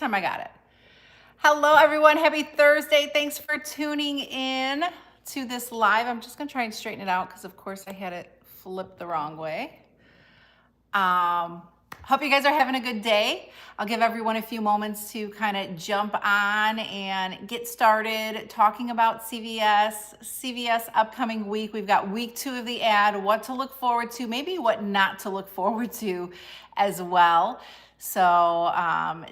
time I got it. Hello, everyone. Happy Thursday. Thanks for tuning in to this live. I'm just going to try and straighten it out because, of course, I had it flipped the wrong way. Hope you guys are having a good day. I'll give everyone a few moments to kind of jump on and get started talking about CVS upcoming week. We've got week 2 of the ad, what to look forward to, maybe what not to look forward to as well. So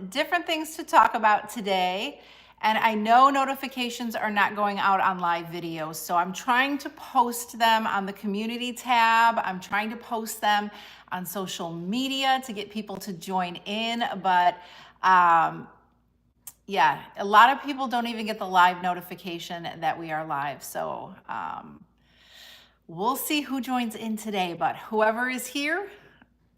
different things to talk about today. And I know notifications are not going out on live videos, so I'm trying to post them on the community tab. I'm trying to post them on social media to get people to join in, but yeah, a lot of people don't even get the live notification that we are live. So we'll see who joins in today, but whoever is here,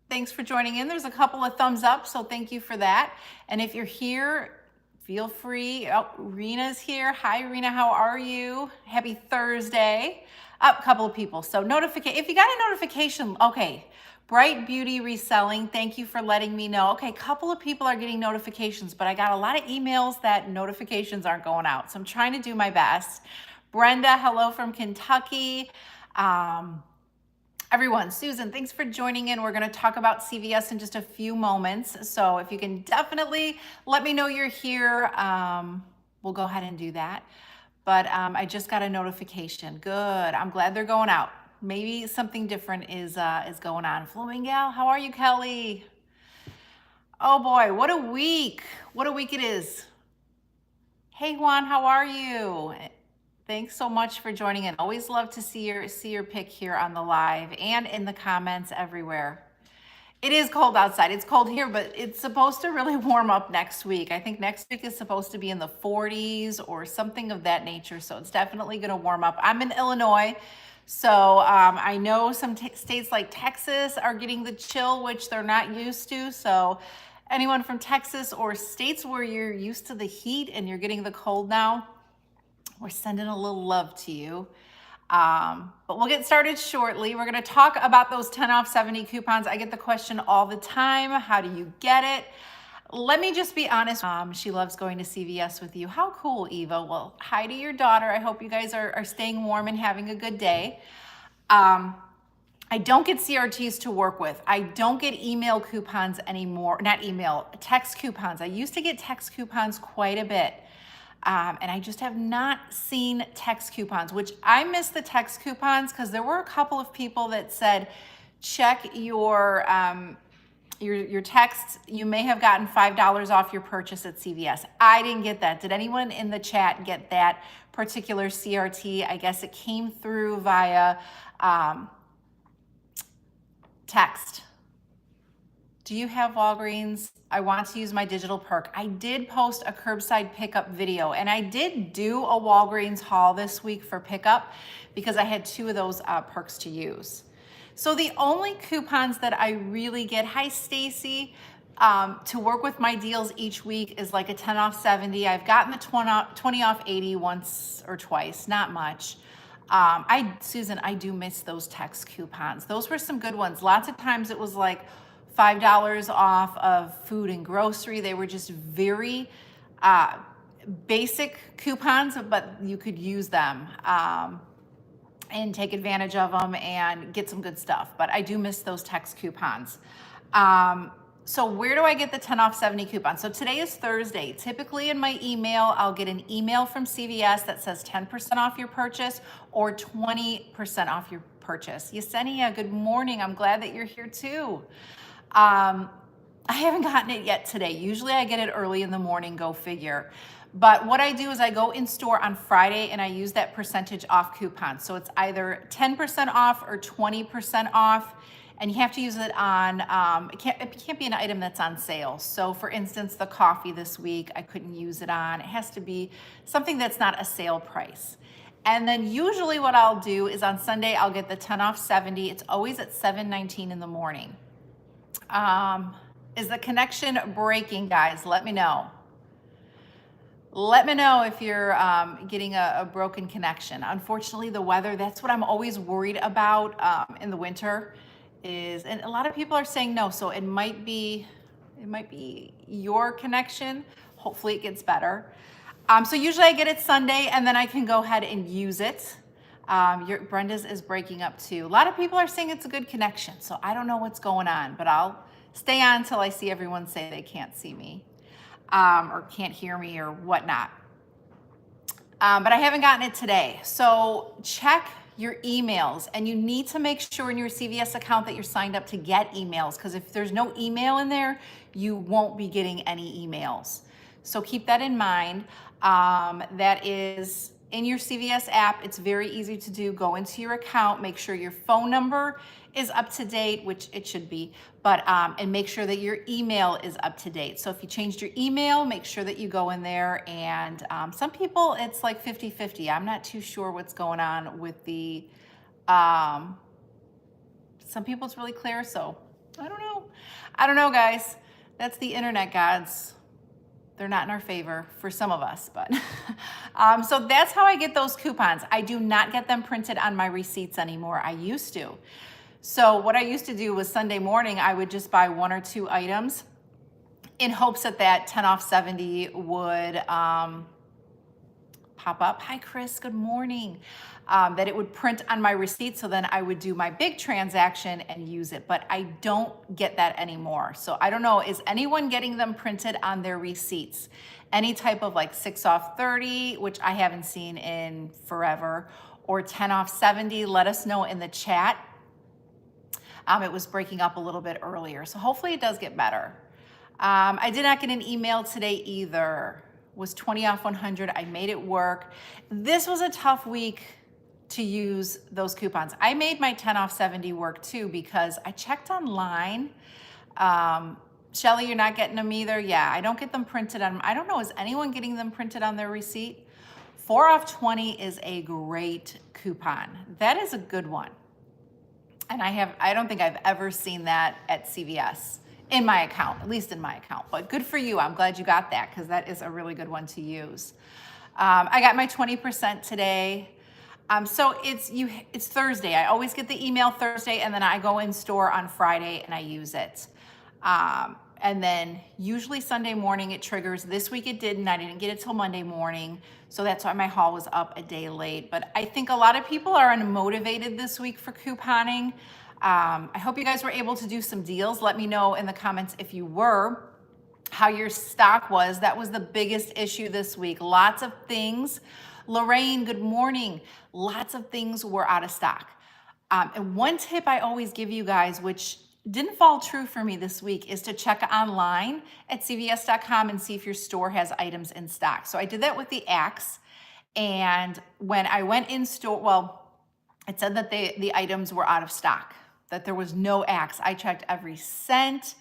thanks for joining in. There's a couple of thumbs up, so thank you for that. And if you're here, feel free. Oh, Rena's here. Hi, Rena. How are you? Happy Thursday. Up, couple of people. So if you got a notification, okay. Bright Beauty Reselling, thank you for letting me know. Okay, a couple of people are getting notifications, but I got a lot of emails that notifications aren't going out. So I'm trying to do my best. Brenda, hello from Kentucky. Everyone, Susan, thanks for joining in. We're going to talk about CVS in just a few moments. So if you can definitely let me know you're here, we'll go ahead and do that. But I just got a notification. Good. I'm glad they're going out. Maybe something different is going on. Flowing Gal, how are you, Kelly? Oh boy, what a week. What a week it is. Hey Juan, how are you? Thanks so much for joining in. Always love to see your pic here on the live and in the comments everywhere. It is cold outside. It's cold here, but it's supposed to really warm up next week. I think next week is supposed to be in the 40s or something of that nature. So it's definitely going to warm up. I'm in Illinois. So I know some states like Texas are getting the chill, which they're not used to. So anyone from Texas or states where you're used to the heat and you're getting the cold now, we're sending a little love to you. But we'll get started shortly. We're going to talk about those 10 off 70 coupons. I get the question all the time. How do you get it? Let me just be honest. She loves going to CVS with you. How cool, Eva. Well, hi to your daughter. I hope you guys are staying warm and having a good day. I don't get CRTs to work with. I don't get email coupons anymore. Not email, text coupons. I used to get text coupons quite a bit. And I just have not seen text coupons, which I miss the text coupons because there were a couple of people that said, check your text. You may have gotten $5 off your purchase at CVS. I didn't get that. Did anyone in the chat get that particular CRT? I guess it came through via text. Do you have Walgreens? I want to use my digital perk. I did post a curbside pickup video, and I did do a Walgreens haul this week for pickup because I had 2 of those perks to use. So the only coupons that I really get, hi Stacy, to work with my deals each week is like a 10 off 70. I've gotten the 20 off 80 once or twice, not much. Susan, I do miss those text coupons. Those were some good ones. Lots of times it was like $5 off of food and grocery. They were just very basic coupons, but you could use them and take advantage of them and get some good stuff. But I do miss those text coupons. So where do I get the 10 off 70 coupons? So today is Thursday. Typically in my email, I'll get an email from CVS that says 10% off your purchase or 20% off your purchase. Yesenia, good morning. I'm glad that you're here too. I haven't gotten it yet today. Usually I get it early in the morning, go figure. But what I do is I go in store on Friday and I use that percentage off coupon. So it's either 10% off or 20% off. And you have to use it on, it can't be an item that's on sale. So for instance, the coffee this week, I couldn't use it on. It has to be something that's not a sale price. And then usually what I'll do is on Sunday, I'll get the 10 off 70. It's always at 7:19 in the morning. Is the connection breaking, guys? Let me know. Let me know if you're getting a broken connection. Unfortunately, the weather, that's what I'm always worried about in the winter is, and a lot of people are saying no, so it might be It might be your connection. Hopefully it gets better. So usually I get it Sunday and then I can go ahead and use it. Brenda's is breaking up too. A lot of people are saying it's a good connection, so I don't know what's going on, but I'll stay on until I see everyone say they can't see me or can't hear me or whatnot. But I haven't gotten it today. So check your emails, and you need to make sure in your CVS account that you're signed up to get emails, because if there's no email in there, you won't be getting any emails. So keep that in mind. That is in your CVS app. It's very easy to do. Go into your account, make sure your phone number is up to date, which it should be, but and make sure that your email is up to date. So if you changed your email, make sure that you go in there, and some people it's like 50-50. I'm not too sure what's going on with the, some people it's really clear, so I don't know. I don't know, guys. That's the internet gods. They're not in our favor for some of us, but so that's how I get those coupons. I do not get them printed on my receipts anymore. I used to. So what I used to do was Sunday morning, I would just buy 1 or 2 items in hopes that that 10 off 70 would pop up. Hi, Chris, good morning. That it would print on my receipt, so then I would do my big transaction and use it, but I don't get that anymore. So I don't know, is anyone getting them printed on their receipts? Any type of like 6 off 30, which I haven't seen in forever, or 10 off 70, let us know in the chat. It was breaking up a little bit earlier, so hopefully it does get better. I did not get an email today either. Was 20 off 100, I made it work. This was a tough week to use those coupons. I made my 10 off 70 work too, because I checked online. Shelly, you're not getting them either? Yeah, I don't get them printed on, I don't know, is anyone getting them printed on their receipt? 4 off 20 is a great coupon. That is a good one. And I don't think I've ever seen that at CVS in my account, at least in my account, but good for you. I'm glad you got that, because that is a really good one to use. I got my 20% today. So it's Thursday. I always get the email Thursday, and then I go in store on Friday and I use it. And then usually Sunday morning it triggers. This week it didn't. I didn't get it till Monday morning. So that's why my haul was up a day late. But I think a lot of people are unmotivated this week for couponing. I hope you guys were able to do some deals. Let me know in the comments if you were, how your stock was. That was the biggest issue this week. Lots of things. Lorraine, good morning. Lots of things were out of stock. And one tip I always give you guys, which didn't fall true for me this week, is to check online at cvs.com and see if your store has items in stock. So I did that with the Axe, and when I went in store, well, it said that the items were out of stock, that there was no Axe. I checked every cent.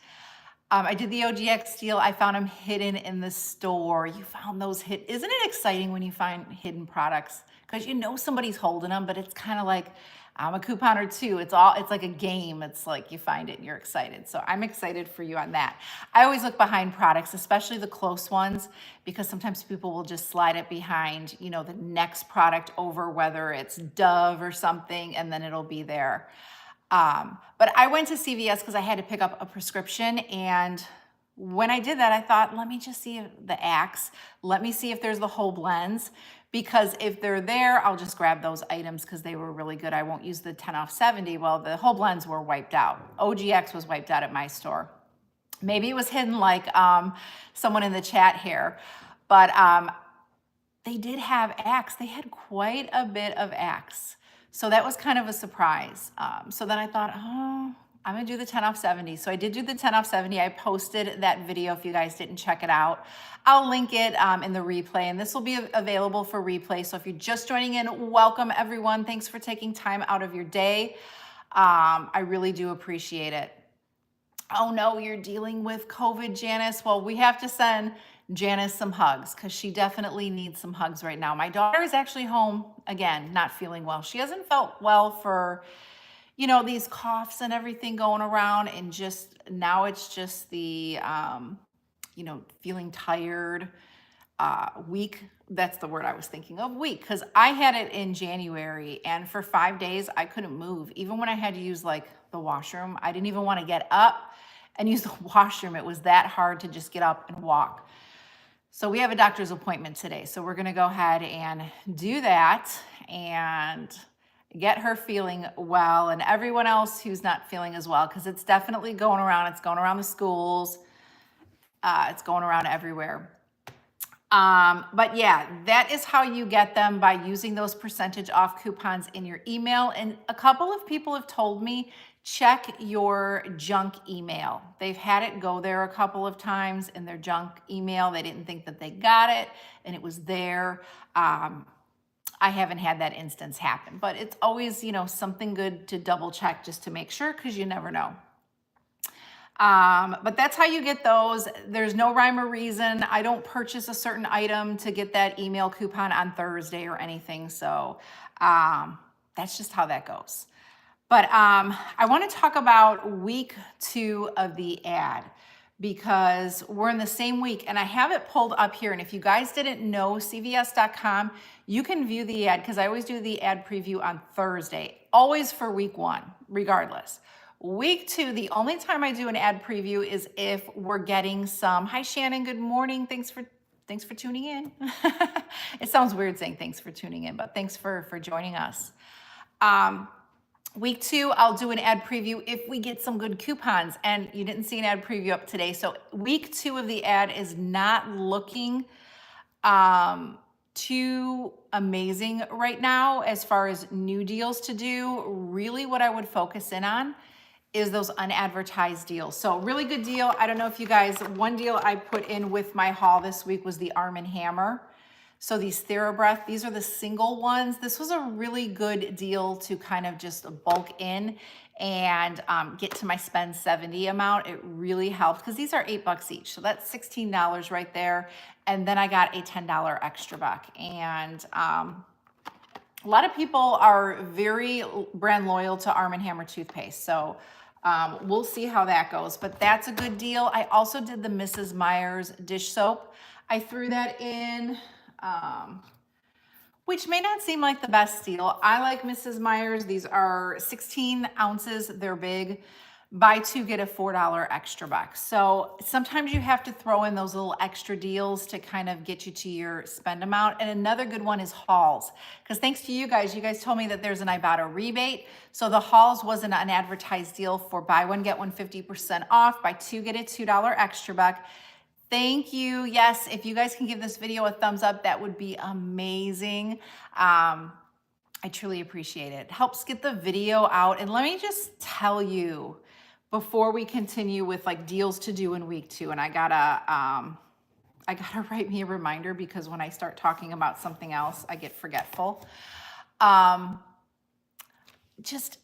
I did the OGX deal. I found them hidden in the store. You found those hidden. Isn't it exciting when you find hidden products? Because you know somebody's holding them, but it's kind of like, I'm a couponer too. It's like a game. It's like you find it and you're excited. So I'm excited for you on that. I always look behind products, especially the close ones, because sometimes people will just slide it behind, you know, the next product over, whether it's Dove or something, and then it'll be there. But I went to CVS because I had to pick up a prescription, and when I did that, I thought, let me just see the Axe. Let me see if there's the whole blends, because if they're there, I'll just grab those items because they were really good. I won't use the 10 off 70. Well, the whole blends were wiped out. OGX was wiped out at my store. Maybe it was hidden like someone in the chat here, but they did have Axe. They had quite a bit of Axe. So that was kind of a surprise. So then I thought, oh, I'm gonna do the 10 off 70. So I did do the 10 off 70. I posted that video if you guys didn't check it out. I'll link it in the replay, and this will be available for replay. So if you're just joining in, welcome everyone. Thanks for taking time out of your day. I really do appreciate it. Oh no, you're dealing with COVID, Janice. Well, we have to send Janice some hugs because she definitely needs some hugs right now. My daughter is actually home again, not feeling well. She hasn't felt well for, you know, these coughs and everything going around, and just now it's just the, you know, feeling tired, weak. That's the word I was thinking of, weak, because I had it in January, and for 5 days I couldn't move. Even when I had to use like the washroom, I didn't even want to get up and use the washroom. It was that hard to just get up and walk. So we have a doctor's appointment today. So we're gonna go ahead and do that and get her feeling well, and everyone else who's not feeling as well, because it's definitely going around. It's going around the schools. It's going around everywhere. But yeah, that is how you get them, by using those percentage off coupons in your email. And a couple of people have told me, check your junk email. They've had it go there a couple of times in their junk email. They didn't think that they got it and it was there. I haven't had that instance happen, but it's always, something good to double check just to make sure, because you never know. But that's how you get those. There's no rhyme or reason. I don't purchase a certain item to get that email coupon on Thursday or anything. So that's just how that goes. But I want to talk about week 2 of the ad, because we're in the same week, and I have it pulled up here. And if you guys didn't know, CVS.com, you can view the ad, because I always do the ad preview on Thursday, always for week 1, regardless. Week 2, the only time I do an ad preview is if we're getting some, hi Shannon, good morning, thanks for tuning in. It sounds weird saying thanks for tuning in, but thanks for joining us. Week 2, I'll do an ad preview if we get some good coupons, and you didn't see an ad preview up today. So week 2 of the ad is not looking too amazing right now as far as new deals to do. Really what I would focus in on is those unadvertised deals. So really good deal. I don't know if you guys, one deal I put in with my haul this week was the Arm & Hammer. So these TheraBreath, these are the single ones. This was a really good deal to kind of just bulk in and get to my spend 70 amount. It really helped, because these are $8 each. So that's $16 right there. And then I got a $10 extra buck. And a lot of people are very brand loyal to Arm & Hammer toothpaste. So we'll see how that goes, but that's a good deal. I also did the Mrs. Meyer's dish soap. I threw that in, which may not seem like the best deal. I like Mrs. Meyer's. These are 16 ounces. They're big. Buy 2, get a $4 extra buck. So sometimes you have to throw in those little extra deals to kind of get you to your spend amount. And another good one is Halls, because thanks to you guys told me that there's an IBOTTA rebate. So the Halls was an unadvertised deal for buy 1, get 1 50% off, buy 2, get a $2 extra buck. Thank you. Yes, if you guys can give this video a thumbs up, that would be amazing. I truly appreciate it. Helps get the video out. And let me just tell you, before we continue with like deals to do in week 2, and I gotta write me a reminder, because when I start talking about something else, I get forgetful. Just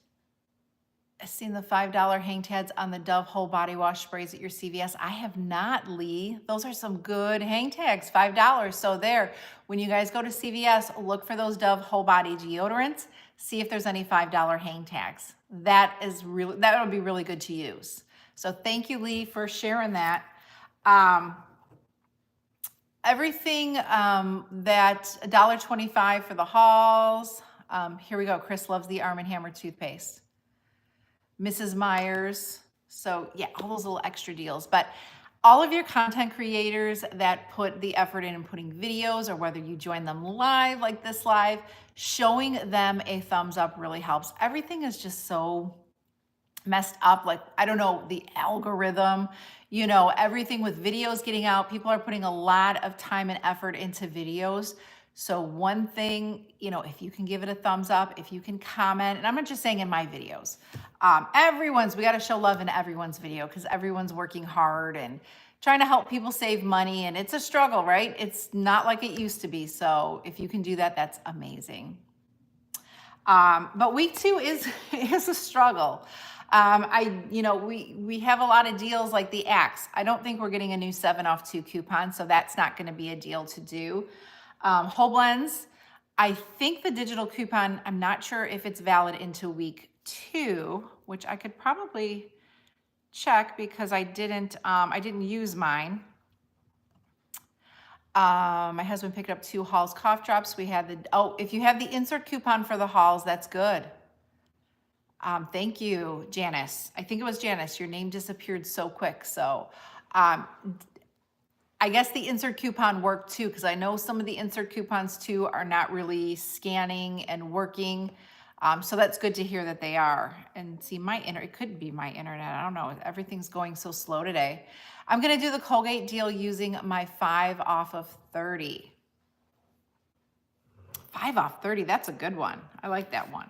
seen the $5 hang tags on the Dove whole body wash sprays at your CVS. I have not, Lee. Those are some good hang tags, $5. So there, when you guys go to CVS, look for those Dove whole body deodorants. See if there's any $5 hang tags. That would be really good to use. So thank you, Lee, for sharing that. Everything that $1.25 for the Halls. Here we go. Chris loves the Arm & Hammer toothpaste. Mrs. Meyer's. So yeah, all those little extra deals. But all of your content creators that put the effort in putting videos, or whether you join them live like this live, showing them a thumbs up really helps. Everything is just so messed up. Like, I don't know, the algorithm, everything with videos getting out, people are putting a lot of time and effort into videos. So one thing, if you can give it a thumbs up, if you can comment, and I'm not just saying in my videos, we got to show love in everyone's video, because everyone's working hard and trying to help people save money, and it's a struggle, right? It's not like it used to be. So if you can do that, that's amazing. But week 2 is a struggle. We have a lot of deals like the Axe. I don't think we're getting a new 7 off 2 coupon, so that's not going to be a deal to do. Whole blends, I think the digital coupon, I'm not sure if it's valid into week 2, which I could probably check, because I didn't use mine. My husband picked up 2 Halls cough drops. We had if you have the insert coupon for the Halls, that's good. Thank you, Janice. I think it was Janice. Your name disappeared so quick. So um, I guess the insert coupon worked too, because I know some of the insert coupons too are not really scanning and working. So that's good to hear that they are. And see, it could be my internet. I don't know. Everything's going so slow today. I'm going to do the Colgate deal using my 5 off of 30. 5 off 30, that's a good one. I like that one.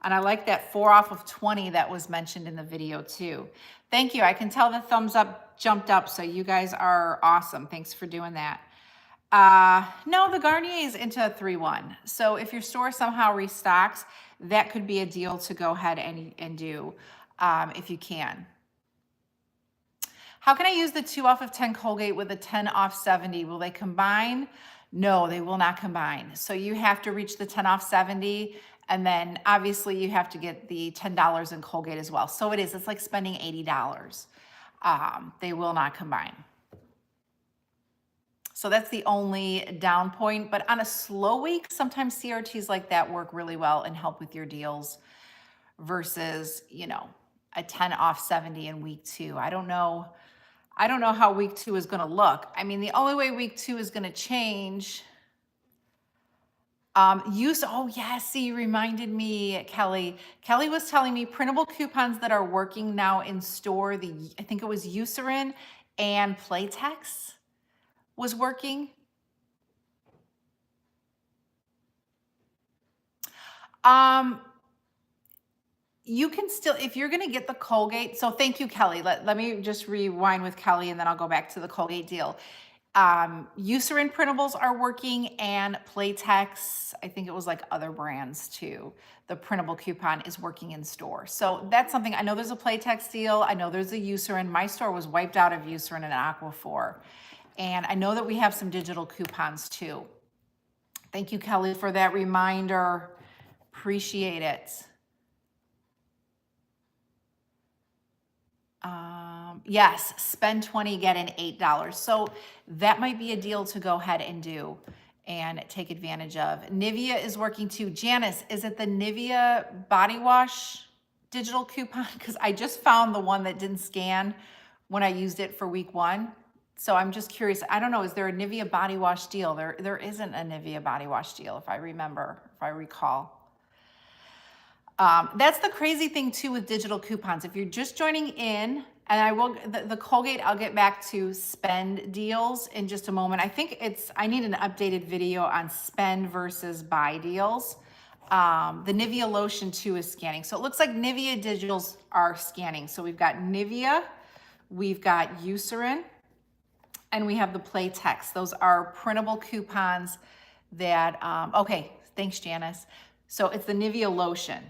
And I like that 4 off of 20 that was mentioned in the video too. Thank you. I can tell the thumbs up jumped up, so you guys are awesome. Thanks for doing that. No, the Garnier is into a 3-1. So if your store somehow restocks, that could be a deal to go ahead and do if you can. How can I use the 2 off of 10 Colgate with a 10 off 70? Will they combine? No, they will not combine. So you have to reach the 10 off 70, and then obviously you have to get the $10 in Colgate as well. So it's like spending $80. They will not combine. So that's the only down point. But on a slow week, sometimes CRTs like that work really well and help with your deals versus, a 10 off 70 in week 2. I don't know how week 2 is going to look. I mean, the only way week 2 is going to change. Oh yes, see, you reminded me, Kelly. Kelly was telling me printable coupons that are working now in store. I think it was Eucerin and Playtex was working. You can still, if you're going to get the Colgate. So thank you, Kelly. Let me just rewind with Kelly and then I'll go back to the Colgate deal. Eucerin printables are working, and Playtex, I think it was like other brands too. The printable coupon is working in store. So that's something. I know there's a Playtex deal. I know there's a Eucerin. My store was wiped out of Eucerin and Aquaphor. And I know that we have some digital coupons too. Thank you, Kelly, for that reminder. Appreciate it. Yes, spend 20, get in $8. So that might be a deal to go ahead and do and take advantage of. Nivea is working too. Janice, is it the Nivea body wash digital coupon? Because I just found the one that didn't scan when I used it for week 1. So I'm just curious. I don't know. Is there a Nivea body wash deal? There isn't a Nivea body wash deal, if I recall. That's the crazy thing too with digital coupons. If you're just joining in, and the Colgate, I'll get back to spend deals in just a moment. I need an updated video on spend versus buy deals. The Nivea lotion too is scanning. So it looks like Nivea digitals are scanning. So we've got Nivea, we've got Eucerin, and we have the Playtex. Those are printable coupons that, okay, thanks Janice. So it's the Nivea lotion,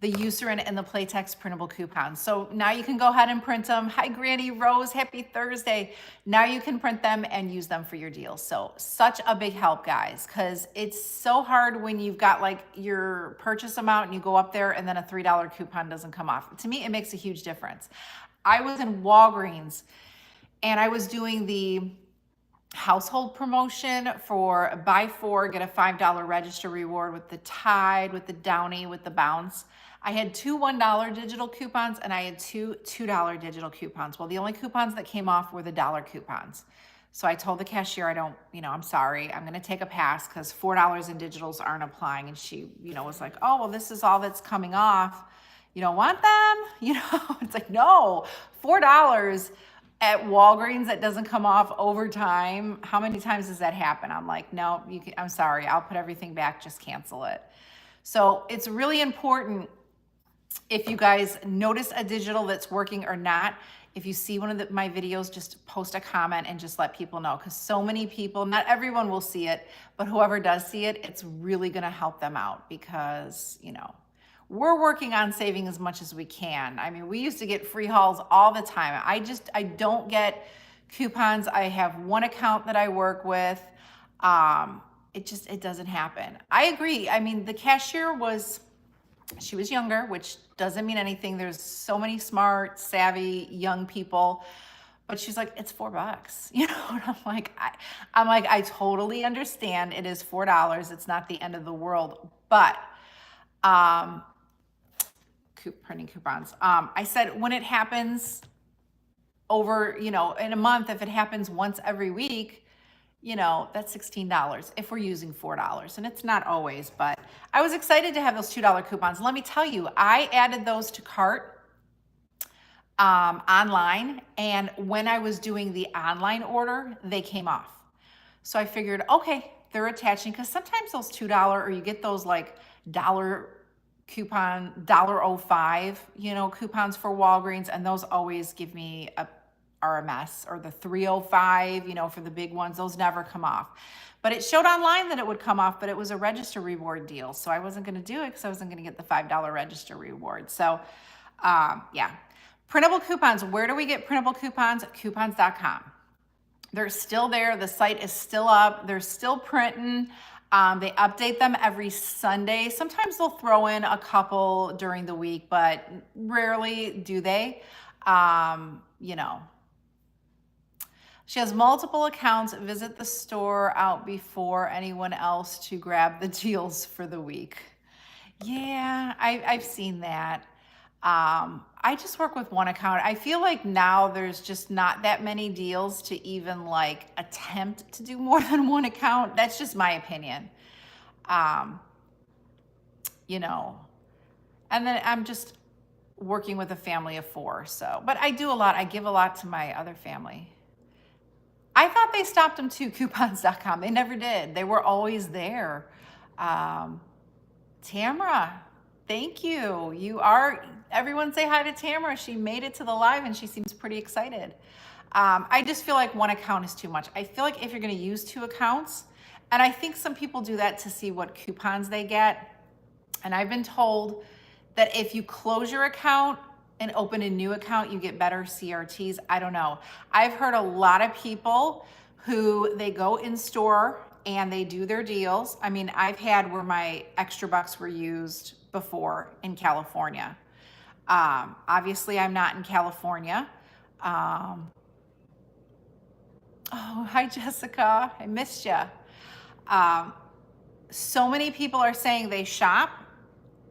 the Eucerin, and the Playtex printable coupons. So now you can go ahead and print them. Hi, Granny Rose, happy Thursday. Now you can print them and use them for your deals. So such a big help, guys, because it's so hard when you've got like your purchase amount and you go up there and then a $3 coupon doesn't come off. To me, it makes a huge difference. I was in Walgreens and I was doing the household promotion for buy 4, get a $5 register reward with the Tide, with the Downy, with the Bounce. I had 2 $1 digital coupons and I had 2 $2 digital coupons. Well, the only coupons that came off were the dollar coupons. So I told the cashier, I'm sorry, I'm going to take a pass because $4 in digitals aren't applying. And she, was like, oh, well, this is all that's coming off. You don't want them? It's like, no, $4 at Walgreens that doesn't come off over time. How many times does that happen? I'm like, no, I'm sorry. I'll put everything back. Just cancel it. So it's really important if you guys notice a digital that's working or not. If you see one of my videos, just post a comment and just let people know, because so many people, not everyone will see it, but whoever does see it, it's really going to help them out because, we're working on saving as much as we can. I mean, we used to get free hauls all the time. I don't get coupons. I have one account that I work with. It doesn't happen. I agree. I mean, the cashier she was younger, which doesn't mean anything. There's so many smart, savvy, young people, but she's like, it's $4, and I'm like, I totally understand. It is $4. It's not the end of the world, but Um, printing coupons. I said when it happens over, in a month, if it happens once every week, that's $16 if we're using $4. And it's not always, but I was excited to have those $2 coupons. Let me tell you, I added those to cart online. And when I was doing the online order, they came off. So I figured, okay, they're attaching, because sometimes those $2, or you get those like dollar coupon, $1.05, coupons for Walgreens, and those always give me a RMS, or the 305, for the big ones, those never come off. But it showed online that it would come off, but it was a register reward deal. So I wasn't going to do it because I wasn't going to get the $5 register reward. So yeah. Printable coupons. Where do we get printable coupons? Coupons.com. They're still there. The site is still up. They're still printing. They update them every Sunday. Sometimes they'll throw in a couple during the week, but rarely do they. She has multiple accounts. Visit the store out before anyone else to grab the deals for the week. Yeah, I've seen that. I just work with one account. I feel like now there's just not that many deals to even like attempt to do more than one account. That's just my opinion. And then I'm just working with a family of 4. So, but I do a lot. I give a lot to my other family. I thought they stopped them too, coupons.com. They never did. They were always there. Tamara, thank you. Everyone say hi to Tamara. She made it to the live and she seems pretty excited. I just feel like one account is too much. I feel like if you're going to use 2 accounts, and I think some people do that to see what coupons they get. And I've been told that if you close your account and open a new account, you get better CRTs. I don't know. I've heard a lot of people who they go in store and they do their deals. I mean, I've had where my extra bucks were used before in California. Obviously, I'm not in California. Oh, hi, Jessica. I missed you. So many people are saying they shop,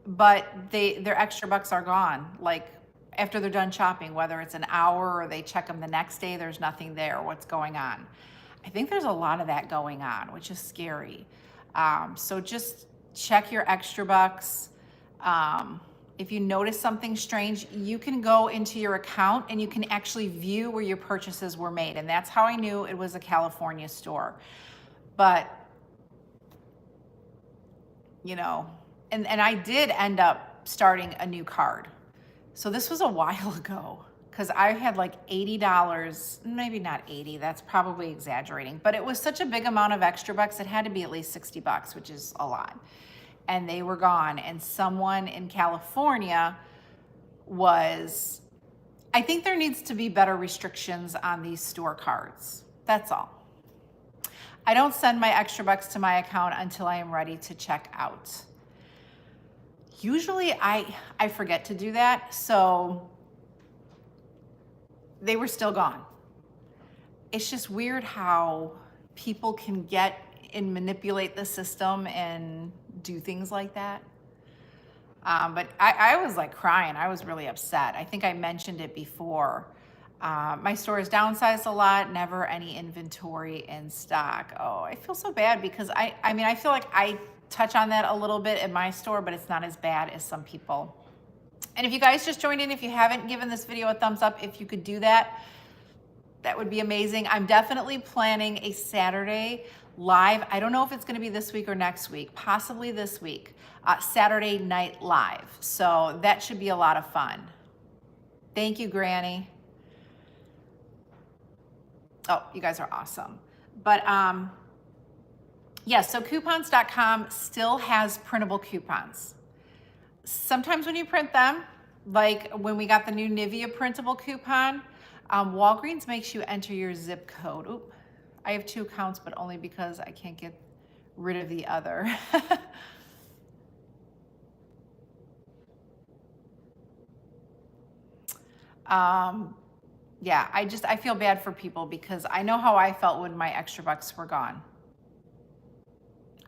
but their extra bucks are gone. Like after they're done shopping, whether it's an hour or they check them the next day, there's nothing there. What's going on? I think there's a lot of that going on, which is scary. So just check your extra bucks. If you notice something strange, you can go into your account and you can actually view where your purchases were made. And that's how I knew it was a California store. But, and I did end up starting a new card. So this was a while ago because I had like $80, maybe not 80, that's probably exaggerating, but it was such a big amount of extra bucks. It had to be at least $60, which is a lot. And they were gone. And someone in California I think there needs to be better restrictions on these store cards. That's all. I don't send my extra bucks to my account until I am ready to check out. Usually I forget to do that, so they were still gone. It's just weird how people can get and manipulate the system and do things like that. But I was like crying. I was really upset. I think I mentioned it before. My store is downsized a lot, never any inventory in stock. Oh, I feel so bad because I feel like I touch on that a little bit in my store, but it's not as bad as some people. And if you guys just joined in, if you haven't given this video a thumbs up, if you could do that, that would be amazing. I'm definitely planning a Saturday live. I don't know if it's going to be this week or next week, possibly this week, Saturday night live. So that should be a lot of fun. Thank you, Granny. Oh, you guys are awesome. But yes, so coupons.com still has printable coupons. Sometimes when you print them, like when we got the new Nivea printable coupon, Walgreens makes you enter your zip code. Oop, I have 2 accounts, but only because I can't get rid of the other. Yeah, I feel bad for people because I know how I felt when my extra bucks were gone.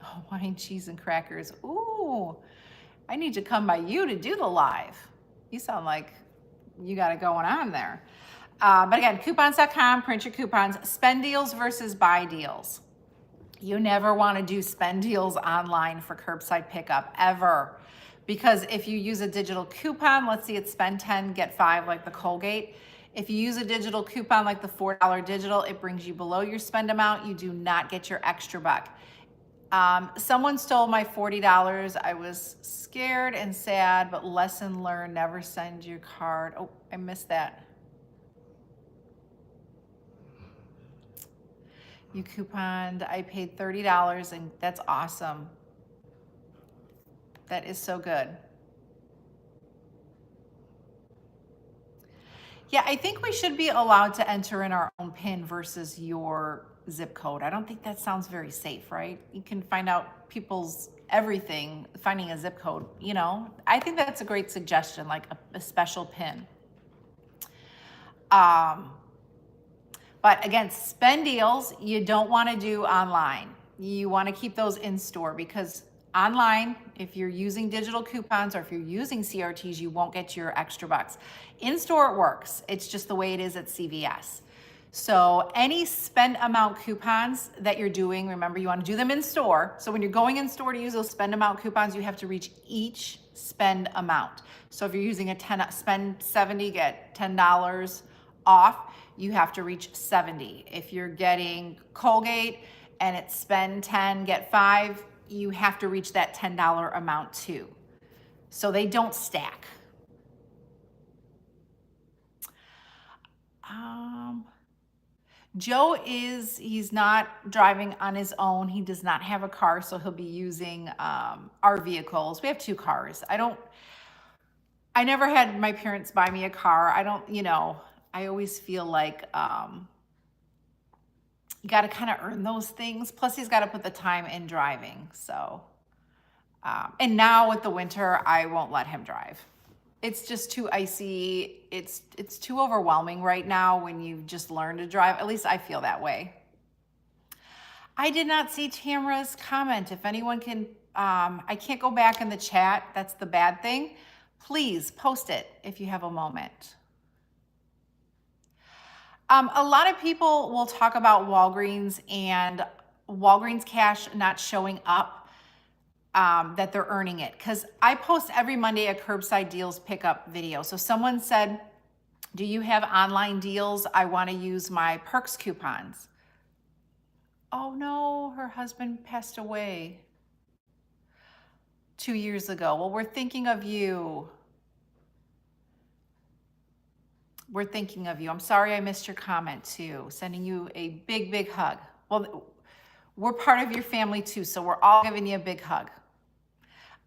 Oh, wine, cheese, and crackers. Ooh, I need to come by you to do the live. You sound like you got it going on there. But again, coupons.com, print your coupons, spend deals versus buy deals. You never want to do spend deals online for curbside pickup ever. Because if you use a digital coupon, let's see, it's spend 10, get 5, like the Colgate. If you use a digital coupon like the $4 digital, it brings you below your spend amount. You do not get your extra buck. Someone stole my $40. I was scared and sad, but lesson learned, never send your card. Oh, I missed that. You couponed, I paid $30, and that's awesome. That is so good. Yeah, I think we should be allowed to enter in our own PIN versus your zip code. I don't think that sounds very safe, right? You can find out people's everything, finding a zip code, you know? I think that's a great suggestion, like a special PIN. But again, spend deals, you don't want to do online. You want to keep those in store, because online, if you're using digital coupons or if you're using CRTs, you won't get your extra bucks. In store, it works. It's just the way it is at CVS. So any spend amount coupons that you're doing, remember, you want to do them in store. So when you're going in store to use those spend amount coupons, you have to reach each spend amount. So if you're using a spend 70, get $10 off, you have to reach 70. If you're getting Colgate and it's spend 10, get 5, you have to reach that $10 amount too. So they don't stack. Joe he's not driving on his own. He does not have a car, so he'll be using our vehicles. We have 2 cars. I never had my parents buy me a car. I always feel like you got to kind of earn those things. Plus, he's got to put the time in driving. So, and now with the winter, I won't let him drive. It's just too icy. It's too overwhelming right now when you just learn to drive. At least I feel that way. I did not see Tamara's comment. If anyone can, I can't go back in the chat. That's the bad thing. Please post it if you have a moment. A lot of people will talk about Walgreens and Walgreens cash not showing up, that they're earning it. Because I post every Monday a Curbside Deals pickup video. So someone said, do you have online deals? I want to use my Perks coupons. Oh no, her husband passed away 2 years ago. Well, we're thinking of you. We're thinking of you. I'm sorry I missed your comment too. Sending you a big, big hug. Well, we're part of your family too, so we're all giving you a big hug.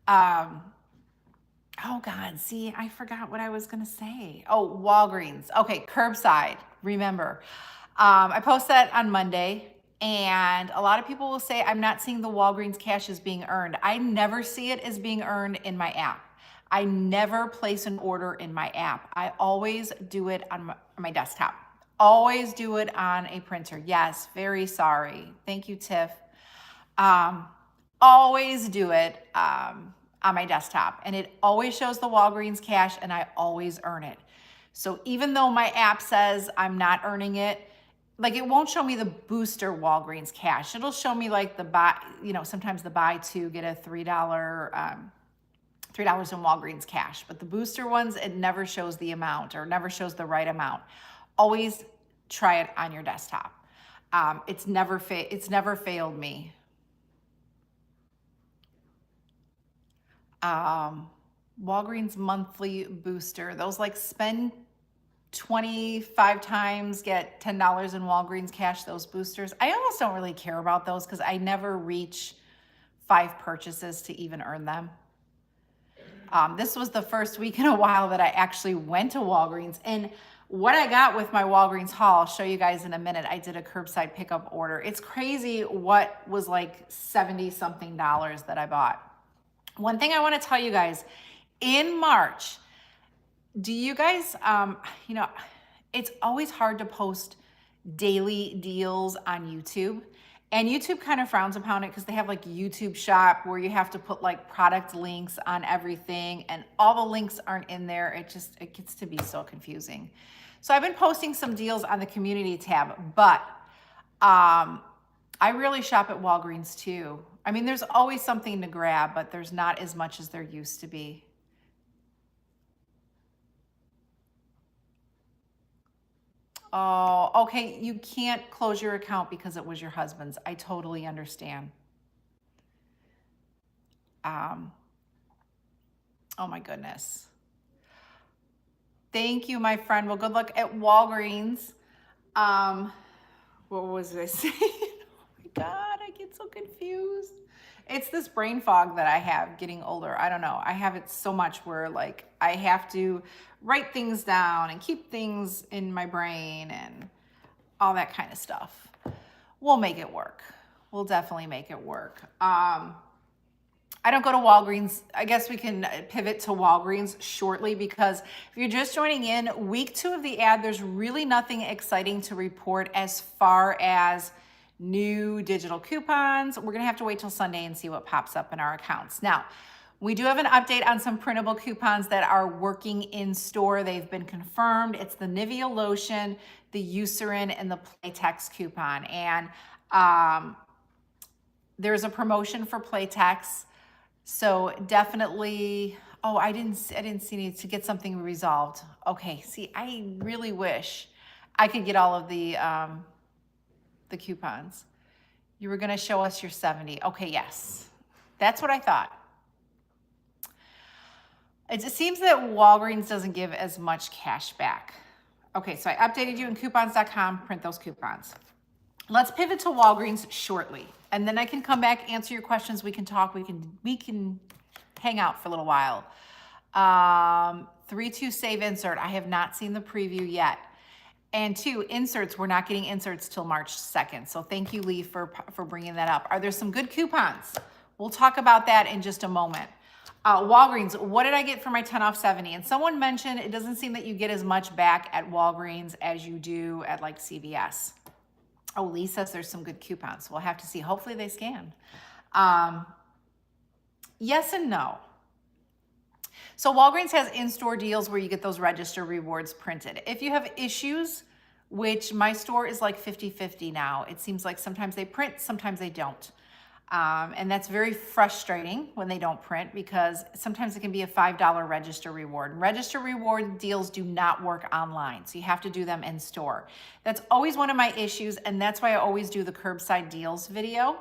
Oh God, see, I forgot what I was gonna say. Oh, Walgreens. Okay, Curbside, remember. I post that on Monday, and a lot of people will say, I'm not seeing the Walgreens cash is being earned. I never see it as being earned in my app. I never place an order in my app. I always do it on my desktop. Always do it on a printer. Yes, very sorry. Thank you, Tiff. Always do it on my desktop, and it always shows the Walgreens cash, and I always earn it. So even though my app says I'm not earning it, like it won't show me the booster Walgreens cash. It'll show me like the buy, sometimes the buy two, get a $3 in Walgreens cash, but the booster ones, it never shows the amount or never shows the right amount. Always try it on your desktop. It's never failed me. Walgreens monthly booster, those like spend 25 times, get $10 in Walgreens cash, those boosters. I almost don't really care about those because I never reach 5 purchases to even earn them. This was the first week in a while that I actually went to Walgreens, and what I got with my Walgreens haul, I'll show you guys in a minute. I did a curbside pickup order. It's crazy what was like 70 something dollars that I bought. One thing I want to tell you guys, in March, do you guys, it's always hard to post daily deals on YouTube. And YouTube kind of frowns upon it because they have like YouTube Shop where you have to put like product links on everything, and all the links aren't in there. It gets to be so confusing. So I've been posting some deals on the community tab, but I really shop at Walgreens too. I mean, there's always something to grab, but there's not as much as there used to be. Oh, okay. You can't close your account because it was your husband's. I totally understand. Oh my goodness. Thank you, my friend. Well, good luck at Walgreens. What was I saying? Oh my God, I get so confused. It's this brain fog that I have getting older. I don't know. I have it so much where like I have to write things down and keep things in my brain and all that kind of stuff. We'll make it work. We'll definitely make it work. I don't go to Walgreens. I guess we can pivot to Walgreens shortly, because if you're just joining in, week 2 of the ad, there's really nothing exciting to report as far as new digital coupons. We're gonna have to wait till Sunday and see what pops up in our accounts. Now, we do have an update on some printable coupons that are working in store. They've been confirmed. It's the Nivea lotion, the Eucerin, and the Playtex coupon. And there's a promotion for Playtex. So definitely, oh, I didn't see need to get something resolved. Okay, see, I really wish I could get all of the coupons. You were gonna show us your 70. Okay, yes, that's what I thought. It just seems that Walgreens doesn't give as much cash back. Okay, so I updated you in coupons.com, print those coupons. Let's pivot to Walgreens shortly, and then I can come back, answer your questions. We can talk. We can hang out for a little while. 3-2 save insert. I have not seen the preview yet. And 2 inserts. We're not getting inserts till March 2nd. So thank you, Lee, for bringing that up. Are there some good coupons? We'll talk about that in just a moment. Walgreens, what did I get for my 10 off 70? And someone mentioned it doesn't seem that you get as much back at Walgreens as you do at like CVS. Oh, Lee says there's some good coupons. We'll have to see. Hopefully they scan. Yes and no. So Walgreens has in-store deals where you get those register rewards printed. If you have issues, which my store is like 50-50 now, it seems like sometimes they print, sometimes they don't. And that's very frustrating when they don't print, because sometimes it can be a $5 register reward. Register reward deals do not work online, so you have to do them in store. That's always one of my issues, and that's why I always do the curbside deals video.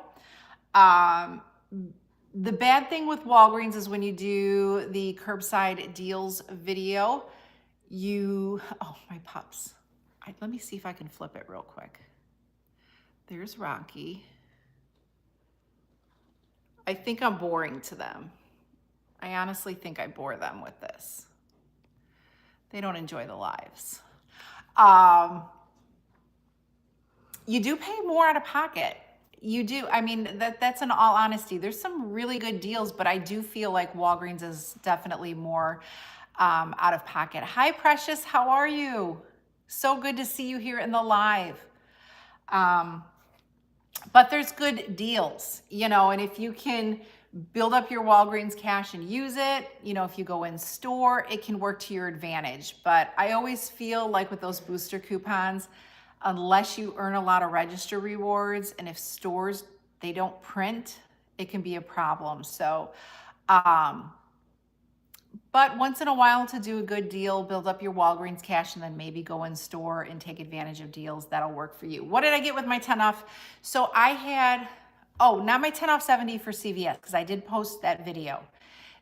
The bad thing with Walgreens is when you do the curbside deals video, oh, my pups. Let me see if I can flip it real quick. There's Rocky. I think I'm boring to them. I honestly think I bore them with this. They don't enjoy the lives. You do pay more out of pocket. You do. I mean, that's in all honesty. There's some really good deals, but I do feel like Walgreens is definitely more out of pocket. Hi, Precious. How are you? So good to see you here in the live. But there's good deals, you know, and if you can build up your Walgreens cash and use it, you know, if you go in store, it can work to your advantage. But I always feel like with those booster coupons, unless you earn a lot of register rewards, and if stores, they don't print, it can be a problem. So, but once in a while, to do a good deal, build up your Walgreens cash, and then maybe go in store and take advantage of deals. That'll work for you. What did I get with my 10 off? So I had, oh, not my 10 off 70 for CVS, because I did post that video.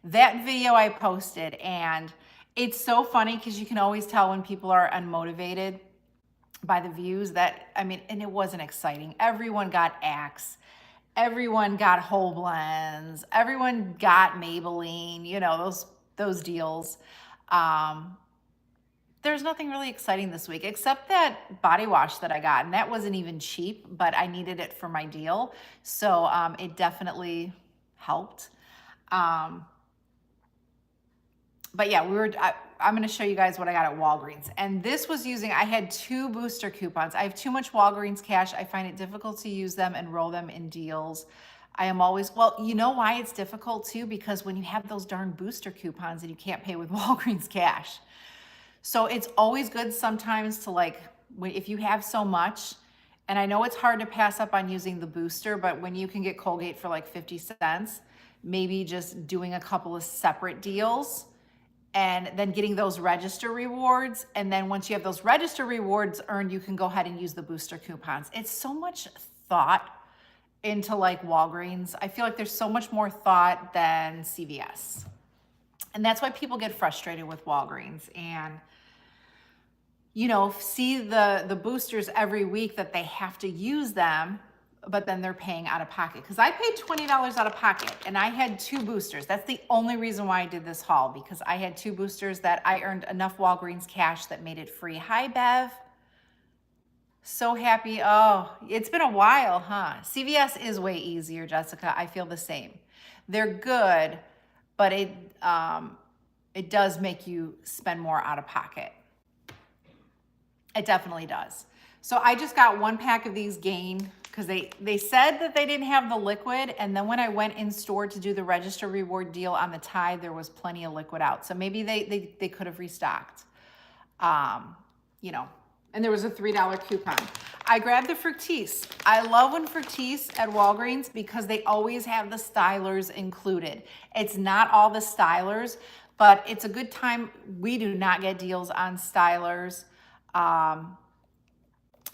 That video I posted, and it's so funny because you can always tell when people are unmotivated by the views. That, I mean, and it wasn't exciting. Everyone got Axe. Everyone got Whole Blends. Everyone got Maybelline, you know, those deals. There's nothing really exciting this week except that body wash that I got, and that wasn't even cheap, but I needed it for my deal. So it definitely helped. but yeah, I'm going to show you guys what I got at Walgreens. And this was using, I had 2 booster coupons. I have too much Walgreens cash. I find it difficult to use them and roll them in deals. I am always, well, you know why it's difficult too? Because when you have those darn booster coupons and you can't pay with Walgreens cash. So it's always good sometimes to like, if you have so much, and I know it's hard to pass up on using the booster, but when you can get Colgate for like 50 cents, maybe just doing a couple of separate deals and then getting those register rewards. And then once you have those register rewards earned, you can go ahead and use the booster coupons. It's so much thought into like Walgreens. I feel like there's so much more thought than CVS. And that's why people get frustrated with Walgreens and, you know, see the boosters every week that they have to use them, but then they're paying out of pocket. Because I paid $20 out of pocket and I had 2 boosters. That's the only reason why I did this haul, because I had 2 boosters that I earned enough Walgreens cash that made it free. Hi, Bev. So happy. Oh, it's been a while, huh? CVS is way easier, Jessica. I feel the same. They're good, but it does make you spend more out of pocket. It definitely does. So I just got 1 pack of these Gain because they said that they didn't have the liquid. And then when I went in store to do the register reward deal on the Tide, there was plenty of liquid out. So maybe they could have restocked, you know, and there was a $3 coupon. I grabbed the Fructis. I love when Fructis at Walgreens because they always have the stylers included. It's not all the stylers, but it's a good time. We do not get deals on stylers.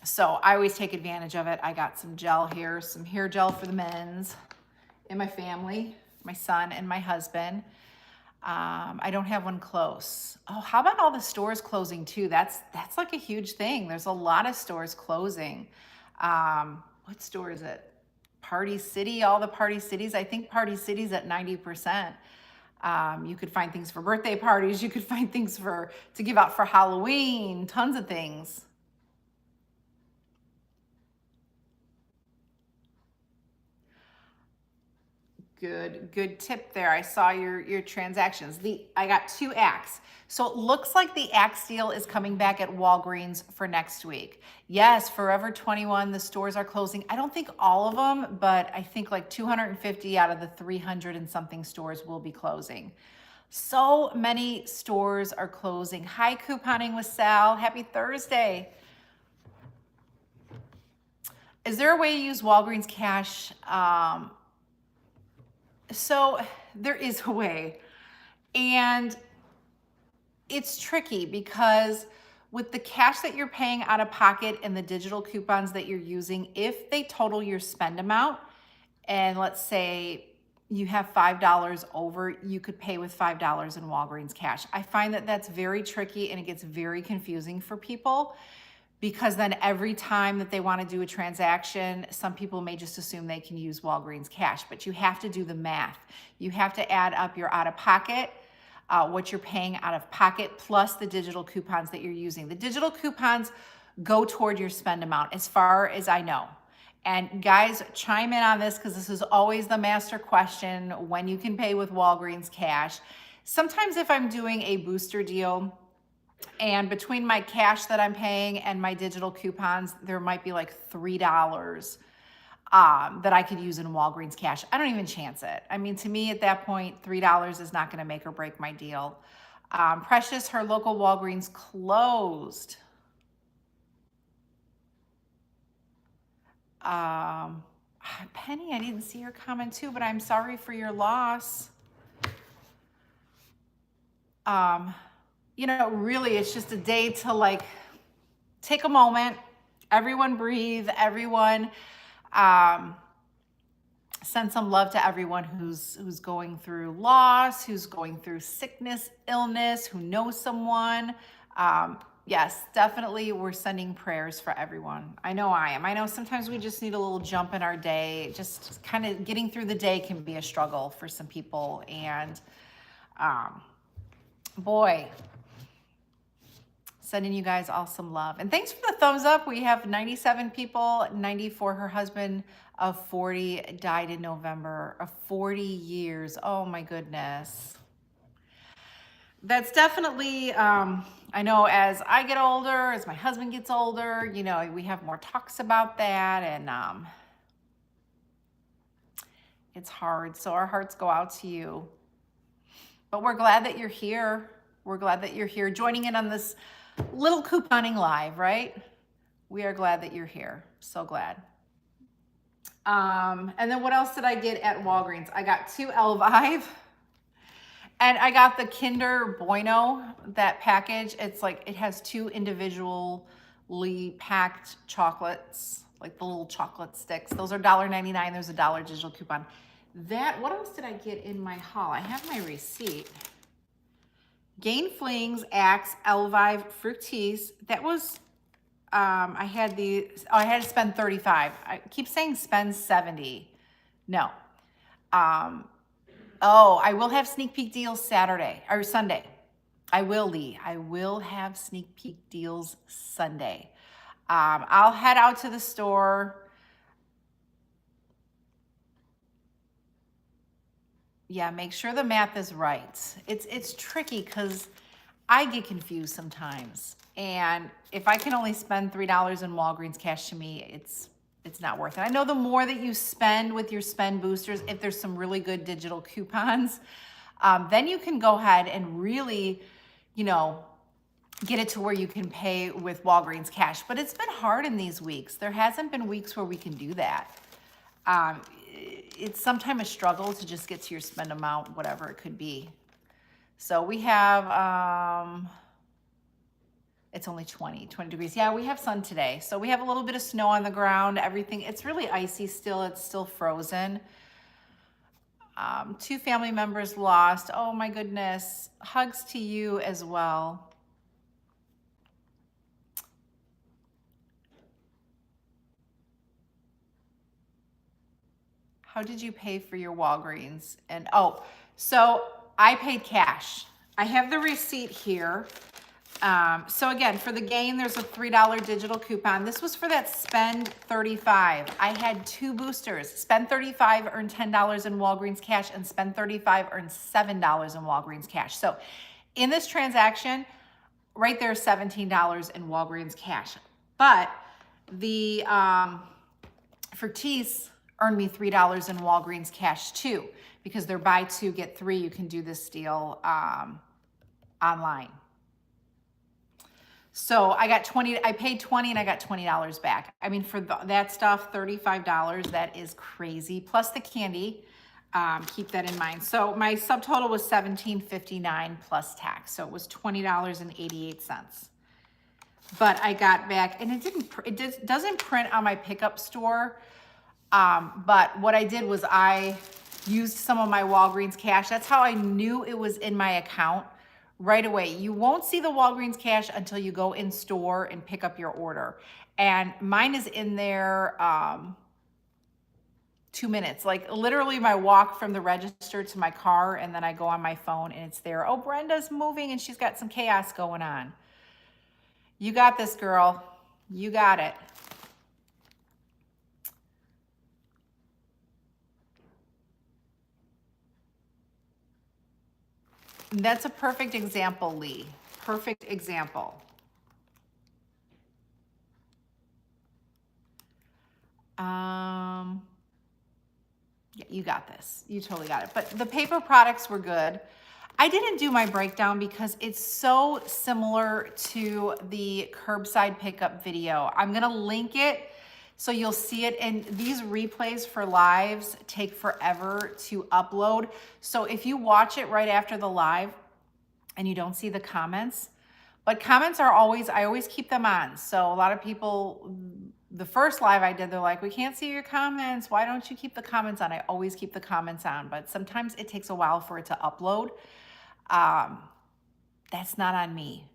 So I always take advantage of it. I got some gel here, some hair gel for the men's in my family, my son and my husband. I don't have one close. Oh, how about all the stores closing too? That's like a huge thing. There's a lot of stores closing. What store is it? Party City, all the Party Cities. I think Party City's at 90%. You could find things for birthday parties. You could find things to give out for Halloween, tons of things. Good tip there. I saw your transactions. I got 2 Axe. So it looks like the Axe deal is coming back at Walgreens for next week. Yes, Forever 21, the stores are closing. I don't think all of them, but I think like 250 out of the 300 and something stores will be closing. So many stores are closing. Hi, couponing with Sal. Happy Thursday. Is there a way to use Walgreens cash? So there is a way, and it's tricky because with the cash that you're paying out of pocket and the digital coupons that you're using, if they total your spend amount, and let's say you have $5 over, you could pay with $5 in Walgreens cash. I find that that's very tricky and it gets very confusing for people, because then every time that they want to do a transaction, some people may just assume they can use Walgreens cash, but you have to do the math. You have to add up your out-of-pocket, what you're paying out of pocket, plus the digital coupons that you're using. The digital coupons go toward your spend amount, as far as I know. And guys, chime in on this because this is always the master question, when you can pay with Walgreens cash. Sometimes if I'm doing a booster deal, and between my cash that I'm paying and my digital coupons, there might be like $3 that I could use in Walgreens cash. I don't even chance it. I mean, to me at that point, $3 is not going to make or break my deal. Precious, her local Walgreens closed. Penny, I didn't see your comment too, but I'm sorry for your loss. You know, really, it's just a day to like take a moment, everyone breathe, everyone send some love to everyone who's going through loss, who's going through sickness, illness, who knows someone. Yes, definitely we're sending prayers for everyone. I know I am. I know sometimes we just need a little jump in our day. Just kind of getting through the day can be a struggle for some people. And boy, sending you guys all some love. And thanks for the thumbs up. We have 97 people, 94. Her husband of 40 died in November of 40 years. Oh my goodness. that's definitely, I know as I get older, as my husband gets older, you know, we have more talks about that, and it's hard. So our hearts go out to you. But we're glad that you're here. We're glad that you're here joining in on this little couponing live, right? We are glad that you're here. So glad. And then what else did I get at Walgreens? I got 2 Elvive. And I got the Kinder Bueno, that package. It's like, it has 2 individually packed chocolates, like the little chocolate sticks. Those are $1.99. There's a $1 digital coupon. What else did I get in my haul? I have my receipt. Gain Flings, Axe, Elvive, Fructis. That was, I had to spend 35. I keep saying spend 70. No. Oh, I will have sneak peek deals Saturday or Sunday. I will, Lee. I will have sneak peek deals Sunday. I'll head out to the store. Yeah, make sure the math is right. It's tricky because I get confused sometimes. And if I can only spend $3 in Walgreens cash, to me, it's not worth it. I know the more that you spend with your spend boosters, if there's some really good digital coupons, then you can go ahead and really, you know, get it to where you can pay with Walgreens cash. But it's been hard in these weeks. There hasn't been weeks where we can do that. It's sometimes a struggle to just get to your spend amount, whatever it could be. So we have, it's only 20 degrees. Yeah, we have sun today. So we have a little bit of snow on the ground, everything. It's really icy still. It's still frozen. 2 family members lost. Oh my goodness. Hugs to you as well. How did you pay for your Walgreens? And oh, so I paid cash. I have the receipt here. So again, for the Gain, there's a $3 digital coupon. This was for that spend 35. I had 2 boosters. Spend 35, earn $10 in Walgreens cash, and spend 35, earn $7 in Walgreens cash. So in this transaction, right there, $17 in Walgreens cash. But the Fructis earned me $3 in Walgreens cash too, because they're buy 2, get 3. You can do this deal online. So I got I paid 20 and I got $20 back. I mean, for that stuff, $35, that is crazy. Plus the candy, keep that in mind. So my subtotal was $17.59 plus tax. So it was $20.88. But I got back, and it doesn't print on my pickup store. But what I did was I used some of my Walgreens cash. That's how I knew it was in my account right away. You won't see the Walgreens cash until you go in store and pick up your order. And mine is in there 2 minutes. Like literally my walk from the register to my car, and then I go on my phone and it's there. Oh, Brenda's moving and she's got some chaos going on. You got this, girl. You got it. That's a perfect example, Lee. Perfect example. Yeah, you got this. You totally got it. But the paper products were good. I didn't do my breakdown because it's so similar to the curbside pickup video. I'm gonna link it so you'll see it. And these replays for lives take forever to upload. So if you watch it right after the live and you don't see the comments, but comments are always, I always keep them on. So a lot of people, the first live I did, they're like, we can't see your comments. Why don't you keep the comments on? I always keep the comments on, but sometimes it takes a while for it to upload. That's not on me.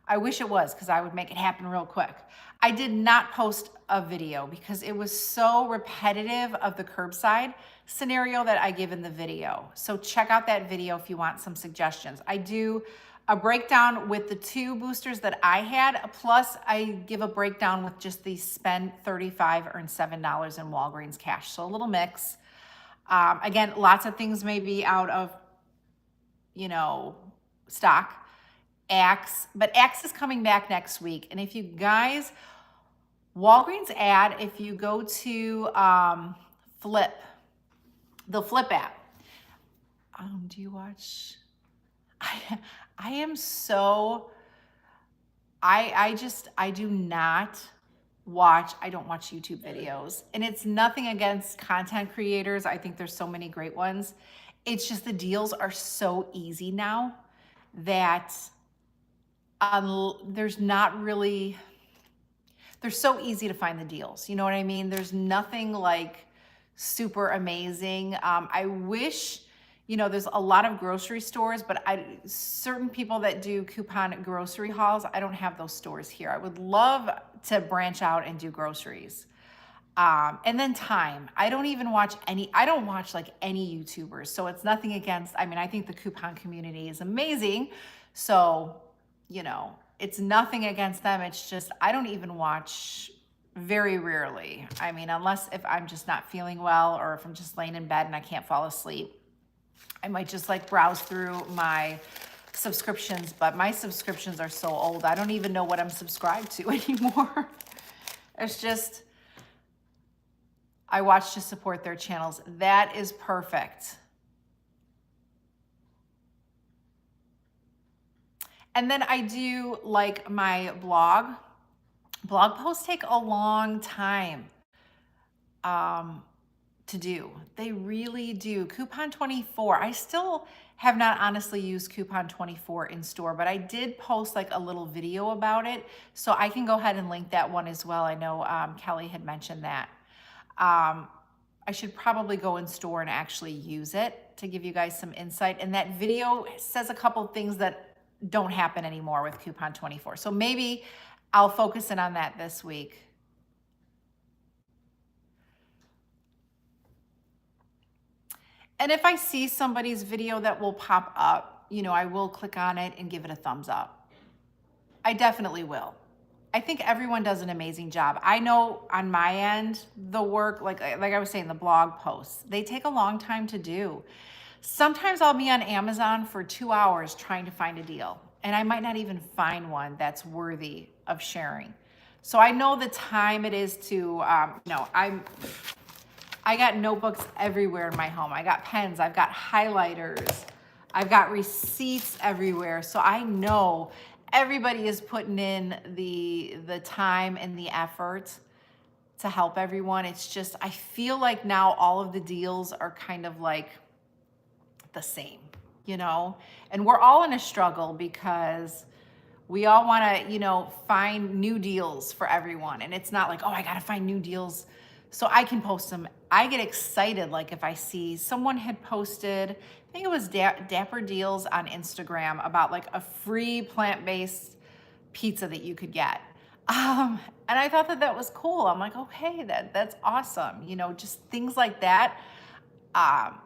I wish it was, because I would make it happen real quick. I did not post a video because it was so repetitive of the curbside scenario that I give in the video. So check out that video if you want some suggestions. I do a breakdown with the 2 boosters that I had, plus I give a breakdown with just the spend 35, earn $7 in Walgreens cash. So a little mix. Again, lots of things may be out of, you know, stock. Axe, but Axe is coming back next week. And if you guys, Walgreens ad, if you go to Flip, the Flip app, do you watch? I am so, I do not watch, I don't watch YouTube videos. And it's nothing against content creators. I think there's so many great ones. It's just the deals are so easy now that there's not really, they're so easy to find the deals. You know what I mean? There's nothing like super amazing. I wish, you know, there's a lot of grocery stores, but certain people that do coupon grocery hauls, I don't have those stores here. I would love to branch out and do groceries. And then time. I don't watch like any YouTubers. So it's nothing against, I mean, I think the coupon community is amazing. So, you know, it's nothing against them. It's just, I don't even watch very rarely. I mean, unless if I'm just not feeling well or if I'm just laying in bed and I can't fall asleep, I might just like browse through my subscriptions, but my subscriptions are so old. I don't even know what I'm subscribed to anymore. It's just, I watch to support their channels. That is perfect. And then I do like my blog. Blog posts take a long time to do. They really do. Coupon 24, I still have not honestly used Coupon 24 in store, but I did post like a little video about it. So I can go ahead and link that one as well. I know Kelly had mentioned that. I should probably go in store and actually use it to give you guys some insight. And that video says a couple things that don't happen anymore with Coupon 24. So maybe I'll focus in on that this week. And if I see somebody's video that will pop up, you know, I will click on it and give it a thumbs up. I definitely will. I think everyone does an amazing job. I know on my end, the work, like I was saying, the blog posts, they take a long time to do. Sometimes I'll be on Amazon for 2 hours trying to find a deal, and I might not even find one that's worthy of sharing. So I know the time it is to, I got notebooks everywhere in my home. I got pens, I've got highlighters, I've got receipts everywhere. So I know everybody is putting in the time and the effort to help everyone. It's just, I feel like now all of the deals are kind of like the same, you know? And we're all in a struggle because we all want to, you know, find new deals for everyone. And it's not like, oh, I got to find new deals so I can post them. I get excited, like if I see someone had posted, I think it was Dapper Deals on Instagram about like a free plant-based pizza that you could get. And I thought that that was cool. I'm like, okay, that's awesome. You know, just things like that.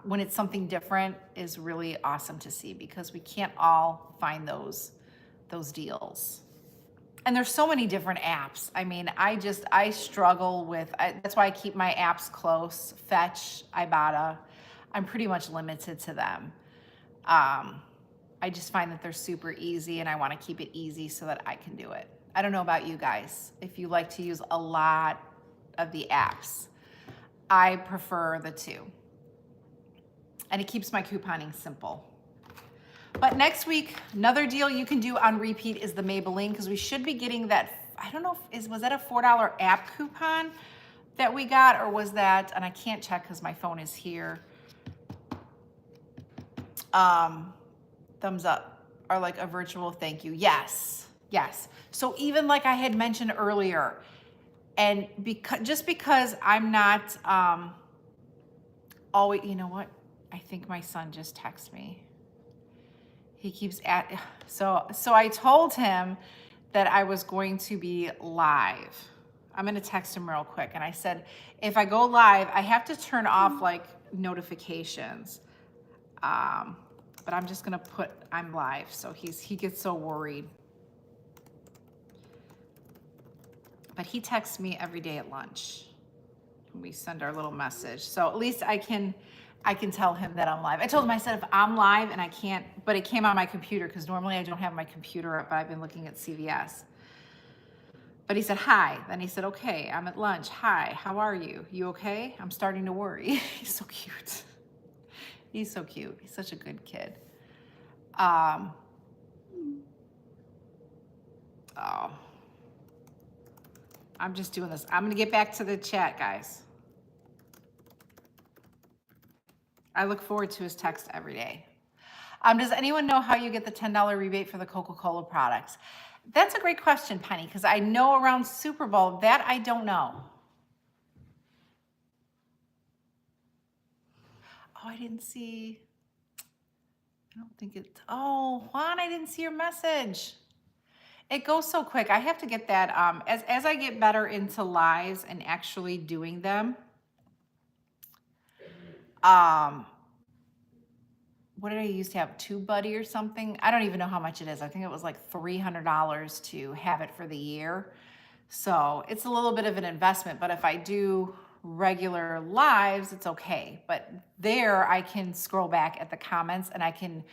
When it's something different is really awesome to see because we can't all find those deals. And there's so many different apps. I mean, I struggle with, that's why I keep my apps close. Fetch, IBOTTA, I'm pretty much limited to them. I just find that they're super easy and I want to keep it easy so that I can do it. I don't know about you guys, if you like to use a lot of the apps. I prefer the two. And it keeps my couponing simple. But next week, another deal you can do on repeat is the Maybelline, because we should be getting that, I don't know, was that a $4 app coupon that we got, or was that, and I can't check because my phone is here. Thumbs up, or like a virtual thank you. Yes, yes. So even like I had mentioned earlier, and just because I'm not always, you know what? I think my son just texted me. He keeps so I told him that I was going to be live. I'm going to text him real quick. And I said, if I go live, I have to turn off like notifications. But I'm just going to put I'm live. So he gets so worried. But he texts me every day at lunch. We send our little message. So at least I can I can tell him that I'm live. I told him, I said, if I'm live and I can't, but it came on my computer because normally I don't have my computer up, but I've been looking at CVS. But he said, hi. Then he said, okay, I'm at lunch. Hi, how are you? You okay? I'm starting to worry. He's so cute. He's so cute. He's such a good kid. Oh, I'm just doing this. I'm going to get back to the chat, guys. I look forward to his text every day. Does anyone know how you get the $10 rebate for the Coca-Cola products? That's a great question, Penny, because I know around Super Bowl, that I don't know. Oh, I didn't see. I don't think it. Oh, Juan, I didn't see your message. It goes so quick. I have to get that. As I get better into lives and actually doing them. What did I used to have? TubeBuddy or something? I don't even know how much it is. I think it was like $300 to have it for the year. So it's a little bit of an investment, but if I do regular lives, it's okay. But there I can scroll back at the comments and I can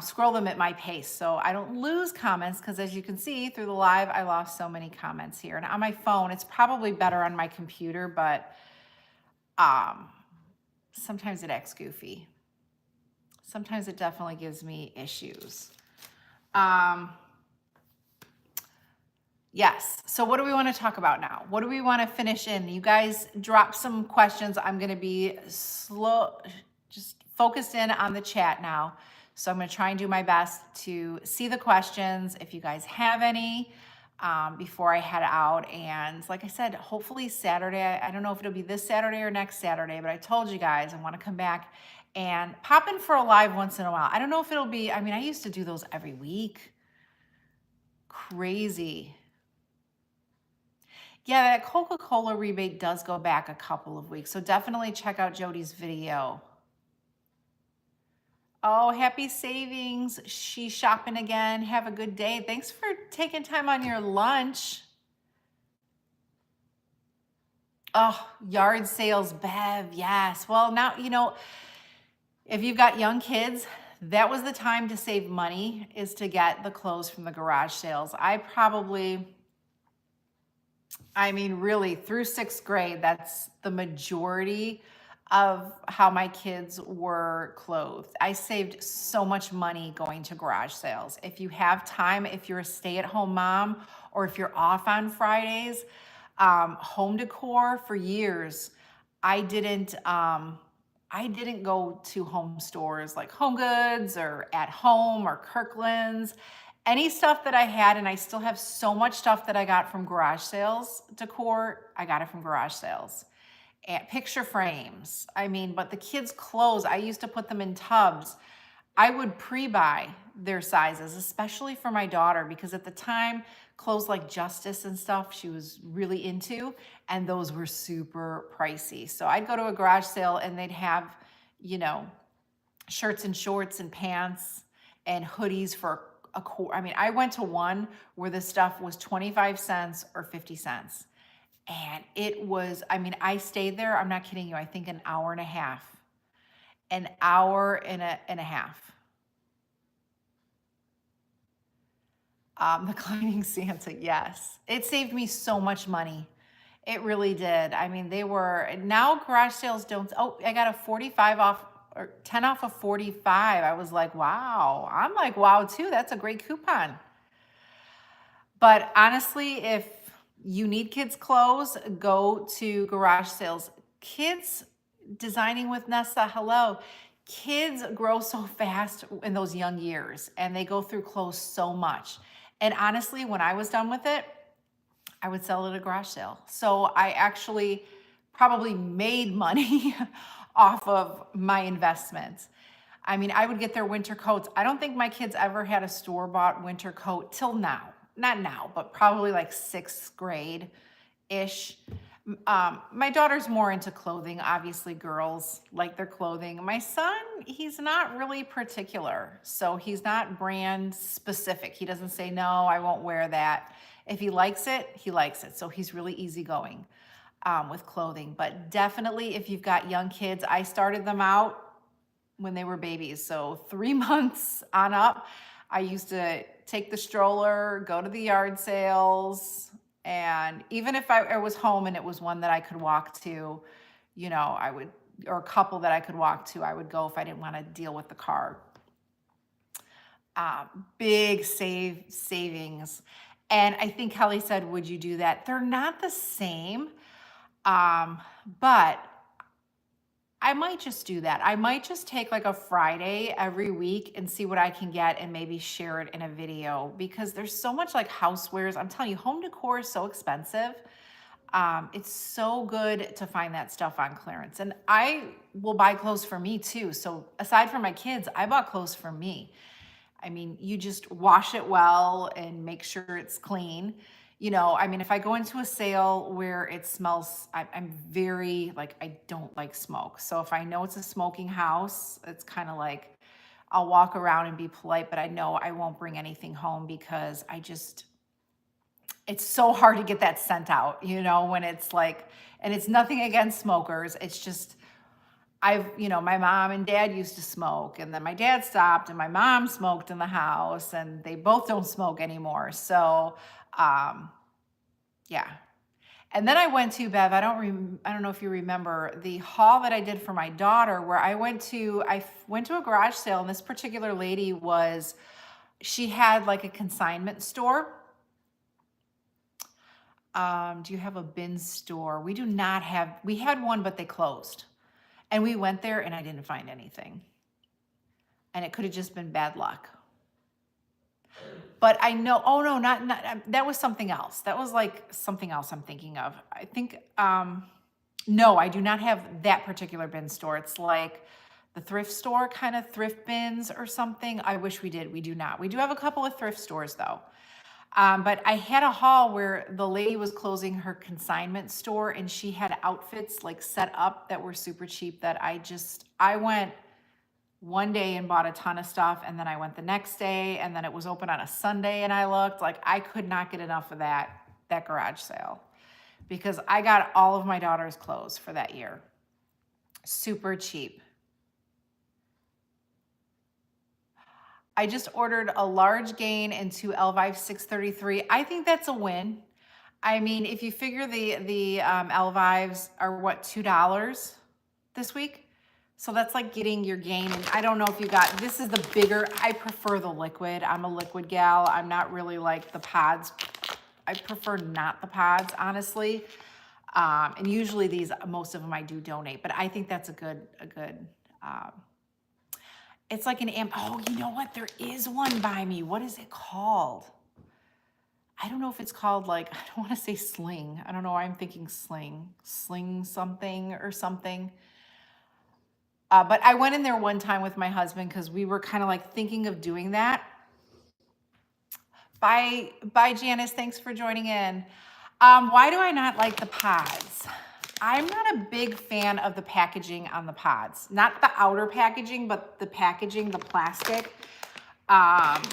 scroll them at my pace. So I don't lose comments because as you can see through the live, I lost so many comments here. And on my phone, it's probably better on my computer, but sometimes it acts goofy. Sometimes it definitely gives me issues. Yes. So what do we want to talk about now? What do we want to finish in? You guys drop some questions. I'm going to be slow, just focused in on the chat now. So I'm going to try and do my best to see the questions if you guys have any before I head out. And like I said, hopefully Saturday, I don't know if it'll be this Saturday or next Saturday, but I told you guys I want to come back and pop in for a live once in a while. I don't know if it'll be, I mean, I used to do those every week. Crazy. Yeah, that Coca-Cola rebate does go back a couple of weeks. So definitely check out Jody's video. Oh, happy savings. She's shopping again. Have a good day. Thanks for taking time on your lunch. Oh, yard sales, Bev. Yes. Well, now, you know, if you've got young kids, that was the time to save money, is to get the clothes from the garage sales. I mean, really, through 6th grade, that's the majority of how my kids were clothed. I saved so much money going to garage sales. If you have time, if you're a stay-at-home mom, or if you're off on Fridays, home decor for years, I didn't go to home stores like Home Goods or At Home or Kirkland's. Any stuff that I had, and I still have so much stuff that I got from garage sales decor, I got it from garage sales. And picture frames. I mean, but the kids' clothes, I used to put them in tubs. I would pre-buy their sizes, especially for my daughter, because at the time, clothes like Justice and stuff, she was really into, and those were super pricey. So I'd go to a garage sale and they'd have, you know, shirts and shorts and pants and hoodies for I mean, I went to one where the stuff was 25 cents or 50 cents. And it was, I mean, I stayed there, I'm not kidding you, I think an hour and a half. An hour and a half. The climbing Santa, yes. It saved me so much money. It really did. I mean, now garage sales don't, oh, I got a 45 off, or 10 off of 45. I was like, wow. I'm like, wow, too. That's a great coupon. But honestly, if you need kids' clothes, go to garage sales. Kids designing with Nessa, hello. Kids grow so fast in those young years, and they go through clothes so much. And honestly, when I was done with it, I would sell it at a garage sale. So I actually probably made money off of my investments. I mean, I would get their winter coats. I don't think my kids ever had a store-bought winter coat till now. Not now, but probably like 6th grade-ish. My daughter's more into clothing. Obviously, girls like their clothing. My son, he's not really particular. So he's not brand specific. He doesn't say, no, I won't wear that. If he likes it, he likes it. So he's really easygoing. with clothing. But definitely if you've got young kids, I started them out when they were babies. So 3 months on up, I used to take the stroller, go to the yard sales. And even if I was home and it was one that I could walk to, I would, or a couple that I could walk to, I would go if I didn't want to deal with the car. Big savings. And I think Kelly said, would you do that? They're not the same, but I might just do that. I might just take like a Friday every week and see what I can get and maybe share it in a video, because there's so much like housewares. I'm telling you, home decor is so expensive. It's so good to find that stuff on clearance. And I will buy clothes for me too. So aside from my kids, I bought clothes for me. I mean, you just wash it well and make sure it's clean. If I go into a sale where it smells, I'm very like, I don't like smoke. So if I know it's a smoking house, it's kind of like, I'll walk around and be polite, but I know I won't bring anything home because it's so hard to get that scent out, when it's like, and it's nothing against smokers. It's just, my mom and dad used to smoke, and then my dad stopped, and my mom smoked in the house, and they both don't smoke anymore. So, yeah. And then I went to, Bev, I don't know if you remember the haul that I did for my daughter, where I went to a garage sale, and this particular lady she had like a consignment store. Do you have a bin store? We do not have, we had one, but they closed. And we went there and I didn't find anything. And it could have just been bad luck. But I know, oh no, not that was something else. That was like something else I'm thinking of. I think, no, I do not have that particular bin store. It's like the thrift store, kind of thrift bins or something. I wish we did. We do not. We do have a couple of thrift stores though. But I had a haul where the lady was closing her consignment store, and she had outfits like set up that were super cheap that I went one day and bought a ton of stuff, and then I went the next day, and then it was open on a Sunday, and I looked like I could not get enough of that garage sale, because I got all of my daughter's clothes for that year. Super cheap. I just ordered a large gain into Elvive 633. I think that's a win. I mean, if you figure the Elvives are what, $2 this week? So that's like getting your gain. And I don't know if you got, this is the bigger, I prefer the liquid. I'm a liquid gal. I'm not really like the pods. I prefer not the pods, honestly. And usually these, most of them I do donate, but I think that's a good, it's like an oh, you know what? There is one by me. What is it called? I don't know if it's called like, I don't want to say sling. I don't know why I'm thinking sling something or something. But I went in there one time with my husband because we were kind of like thinking of doing that. Bye, Janice. Thanks for joining in. Why do I not like the pods? I'm not a big fan of the packaging on the pods. Not the outer packaging, but the packaging, the plastic.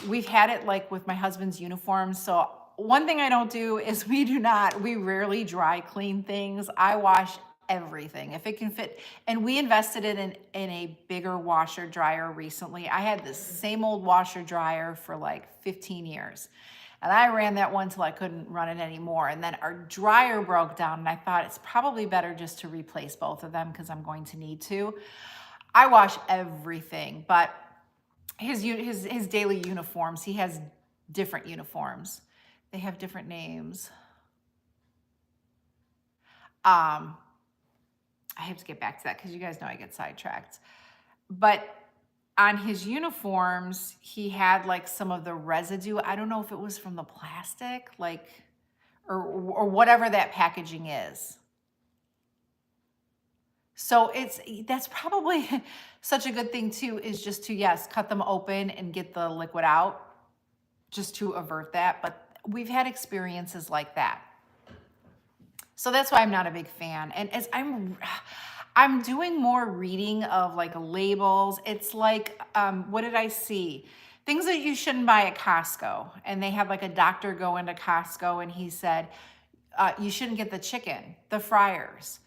We've had it like with my husband's uniforms. So one thing I don't do is we rarely dry clean things. I wash everything if it can fit. And we invested in a bigger washer dryer recently. I had this same old washer dryer for like 15 years. And I ran that one till I couldn't run it anymore. And then our dryer broke down, and I thought it's probably better just to replace both of them because I'm going to need to. I wash everything, but his daily uniforms, he has different uniforms. They have different names. I have to get back to that because you guys know I get sidetracked. But on his uniforms, he had like some of the residue. I don't know if it was from the plastic, like, or whatever that packaging is. So that's probably such a good thing too, is just to, yes, cut them open and get the liquid out just to avert that. But we've had experiences like that. So that's why I'm not a big fan. And as I'm doing more reading of like labels. It's like, what did I see? Things that you shouldn't buy at Costco. And they had like a doctor go into Costco and he said, you shouldn't get the chicken, the fryers,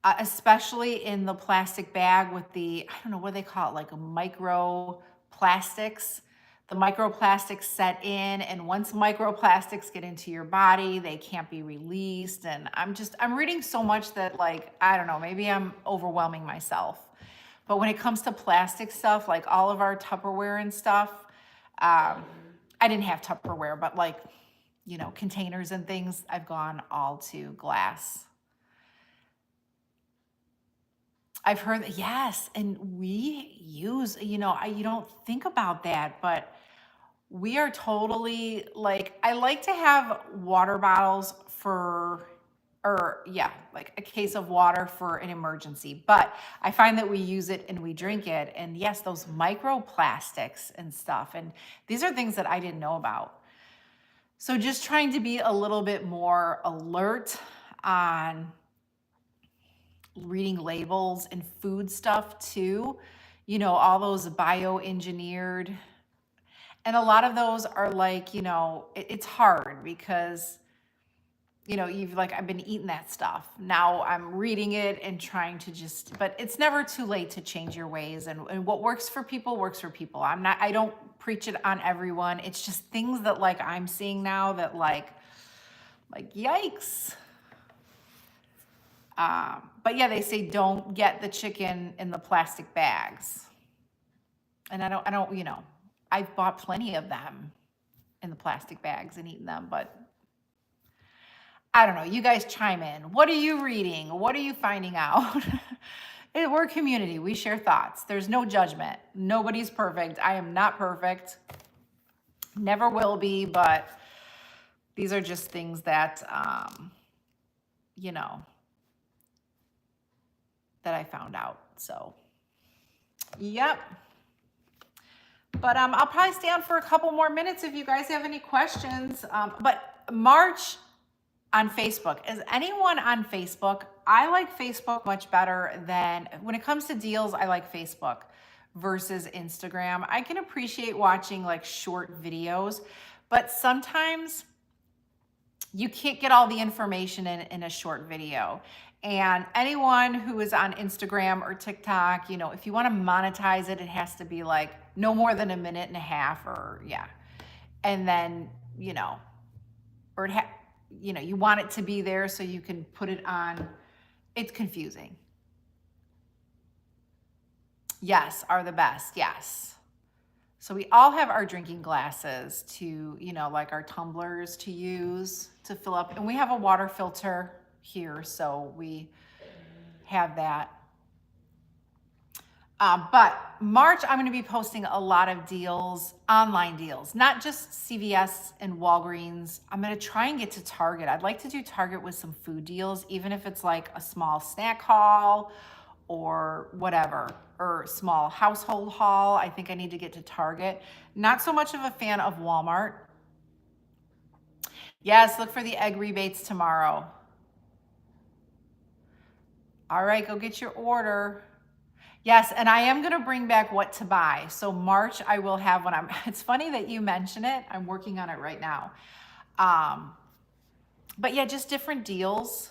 especially in the plastic bag with the, I don't know what they call it, like a micro plastics. The microplastics set in, and once microplastics get into your body, they can't be released. And I'm reading so much that, like, I don't know, maybe I'm overwhelming myself. But when it comes to plastic stuff, like all of our Tupperware and stuff, I didn't have Tupperware, but like, you know, containers and things, I've gone all to glass. I've heard that, yes, and we use, you know, you don't think about that, but we are totally like, I like to have water bottles for, or yeah, like a case of water for an emergency, but I find that we use it and we drink it. And yes, those microplastics and stuff. And these are things that I didn't know about. So just trying to be a little bit more alert on reading labels and food stuff too. You know, all those bioengineered, and a lot of those are like, you know, it's hard because, you know, you've like, I've been eating that stuff. Now I'm reading it and trying to just, but it's never too late to change your ways. And what works for people works for people. I don't preach it on everyone. It's just things that like I'm seeing now that like yikes. But yeah, they say don't get the chicken in the plastic bags. And I don't, you know, I've bought plenty of them in the plastic bags and eaten them, but I don't know. You guys chime in. What are you reading? What are you finding out? We're a community. We share thoughts. There's no judgment. Nobody's perfect. I am not perfect. Never will be, but these are just things that, you know, that I found out. So, yep. But I'll probably stay on for a couple more minutes if you guys have any questions. But March on Facebook. Is anyone on Facebook? I like Facebook much better than, when it comes to deals, I like Facebook versus Instagram. I can appreciate watching like short videos, but sometimes you can't get all the information in a short video. And anyone who is on Instagram or TikTok, you know, if you want to monetize it, it has to be like no more than a minute and a half, or yeah. And then, you know, or you know, you want it to be there so you can put it on. It's confusing. Yes, are the best. Yes. So we all have our drinking glasses to, you know, like our tumblers to use to fill up. And we have a water filter here, so we have that. But March, I'm going to be posting a lot of deals, online deals, not just CVS and Walgreens. I'm going to try and get to Target. I'd like to do Target with some food deals, even if it's like a small snack haul or whatever, or small household haul. I think I need to get to Target. Not so much of a fan of Walmart. Yes, look for the egg rebates tomorrow. All right, go get your order. Yes, and I am going to bring back what to buy. So March, I will have when it's funny that you mention it. I'm working on it right now. But yeah, just different deals.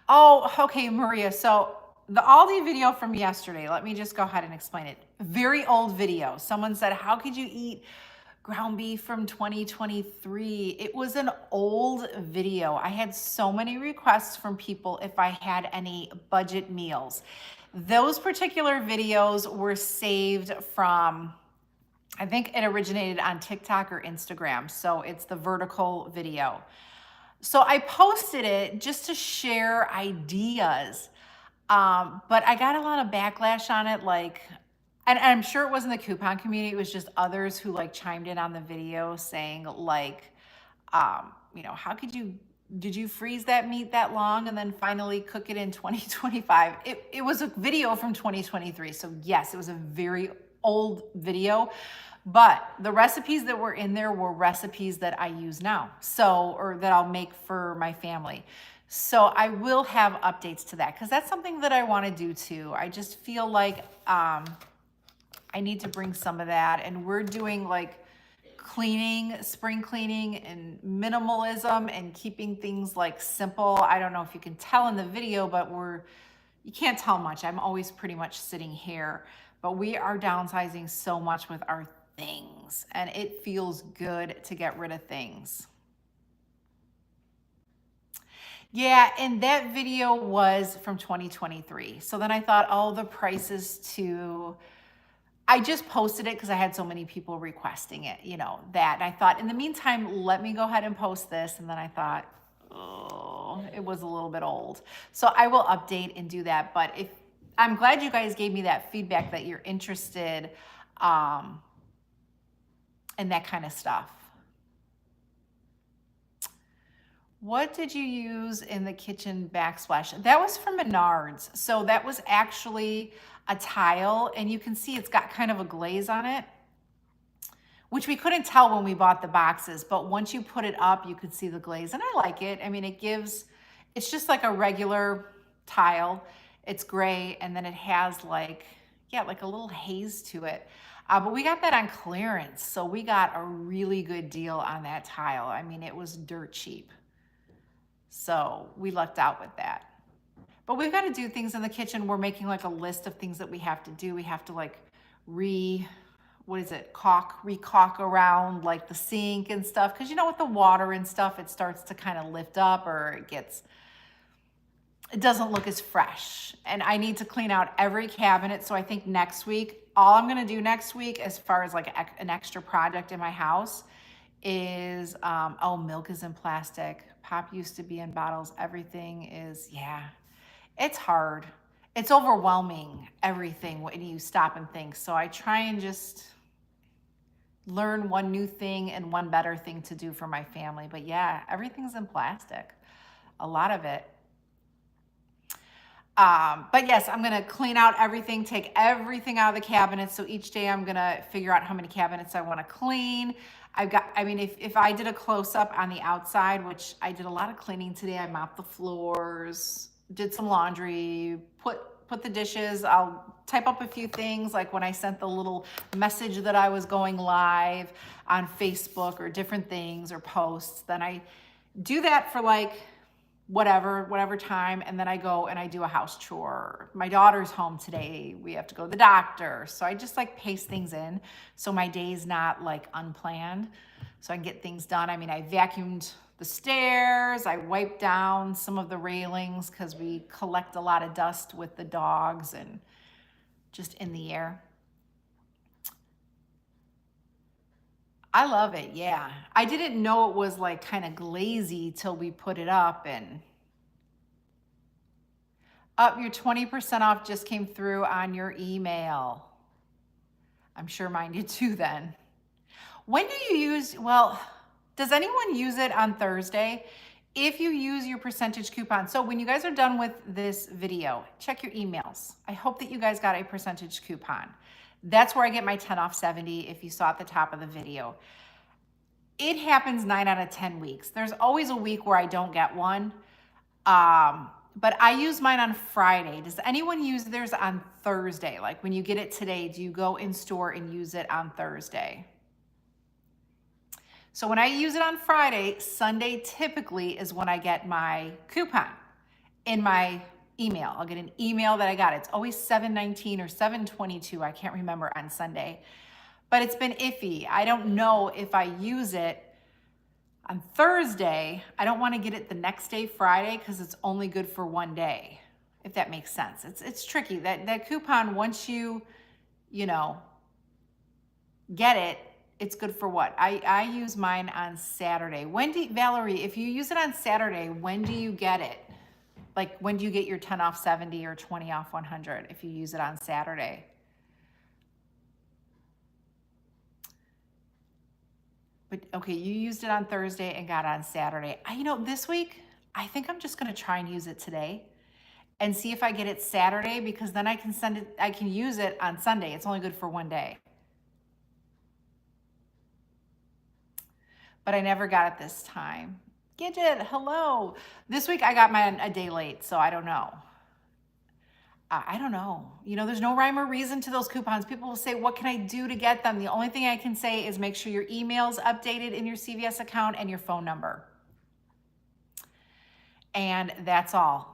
Oh, okay, Maria. So the Aldi video from yesterday, let me just go ahead and explain it. Very old video. Someone said, how could you eat ground beef from 2023? It was an old video. I had so many requests from people if I had any budget meals. Those particular videos were saved from, I think it originated on TikTok or Instagram. So it's the vertical video. So I posted it just to share ideas. But I got a lot of backlash on it. Like, and I'm sure it wasn't the coupon community. It was just others who like chimed in on the video saying like, you know, how could you, did you freeze that meat that long and then finally cook it in 2025? It was a video from 2023. So yes, it was a very old video, but the recipes that were in there were recipes that I use now. So, or that I'll make for my family. So I will have updates to that because that's something that I want to do too. I just feel like, I need to bring some of that, and we're doing like cleaning, spring cleaning and minimalism and keeping things like simple. I don't know if you can tell in the video, but you can't tell much. I'm always pretty much sitting here, but we are downsizing so much with our things, and it feels good to get rid of things. Yeah, and that video was from 2023. So then I thought, oh, the prices too. I just posted it because I had so many people requesting it, that. And I thought, in the meantime, let me go ahead and post this. And then I thought, oh, it was a little bit old. So I will update and do that. But I'm glad you guys gave me that feedback that you're interested in that kind of stuff. What did you use in the kitchen backsplash? That was from Menards. So that was actually a tile, and you can see it's got kind of a glaze on it, which we couldn't tell when we bought the boxes, but once you put it up, you could see the glaze, and I like it. I mean, it's just like a regular tile. It's gray, and then it has like a little haze to it. But we got that on clearance, so we got a really good deal on that tile. I mean, it was dirt cheap. So we lucked out with that. But we've got to do things in the kitchen. We're making like a list of things that we have to do. We have to like recaulk around like the sink and stuff. Because with the water and stuff, it starts to kind of lift up, or it doesn't look as fresh. And I need to clean out every cabinet. So I think next week, all I'm going to do next week as far as like an extra project in my house is, milk is in plastic. Pop used to be in bottles. Everything is, it's hard. It's overwhelming, everything, when you stop and think. So I try and just learn one new thing and one better thing to do for my family. But yeah, everything's in plastic, a lot of it. But yes, I'm going to clean out everything, take everything out of the cabinets. So each day I'm going to figure out how many cabinets I want to clean. If I did a close up on the outside, which I did a lot of cleaning today, I mopped the floors, did some laundry, put the dishes. I'll type up a few things, like when I sent the little message that I was going live on Facebook or different things or posts. Then I do that for like whatever time, and then I go and I do a house chore. My daughter's home today. We have to go to the doctor. So I just like pace things in so my day's not like unplanned, so I can get things done. I mean, I vacuumed the stairs. I wiped down some of the railings because we collect a lot of dust with the dogs and just in the air. I love it, yeah. I didn't know it was like kind of glazy till we put it up. And your 20% off just came through on your email. I'm sure mine did too then. When do you does anyone use it on Thursday? If you use your percentage coupon, so when you guys are done with this video, check your emails. I hope that you guys got a percentage coupon. That's where I get my 10 off 70 if you saw at the top of the video. It happens 9 out of 10 weeks. There's always a week where I don't get one, but I use mine on Friday. Does anyone use theirs on Thursday? Like when you get it today, do you go in store and use it on Thursday? So when I use it on Friday, Sunday typically is when I get my coupon in my email. I'll get an email that I got. It's always 7/19 or 7/22. I can't remember on Sunday, but it's been iffy. I don't know if I use it on Thursday. I don't want to get it the next day, Friday, because it's only good for one day, if that makes sense. It's tricky. That coupon, once you get it, it's good for what? I use mine on Saturday. Valerie, if you use it on Saturday, when do you get it? Like, when do you get your 10 off 70 or 20 off 100 if you use it on Saturday? But okay, you used it on Thursday and got it on Saturday. This week, I think I'm just gonna try and use it today and see if I get it Saturday, because then I can use it on Sunday. It's only good for one day. But I never got it this time. Gidget, hello. This week I got mine a day late, so I don't know. I don't know. You know, there's no rhyme or reason to those coupons. People will say, what can I do to get them? The only thing I can say is make sure your email's updated in your CVS account and your phone number. And that's all.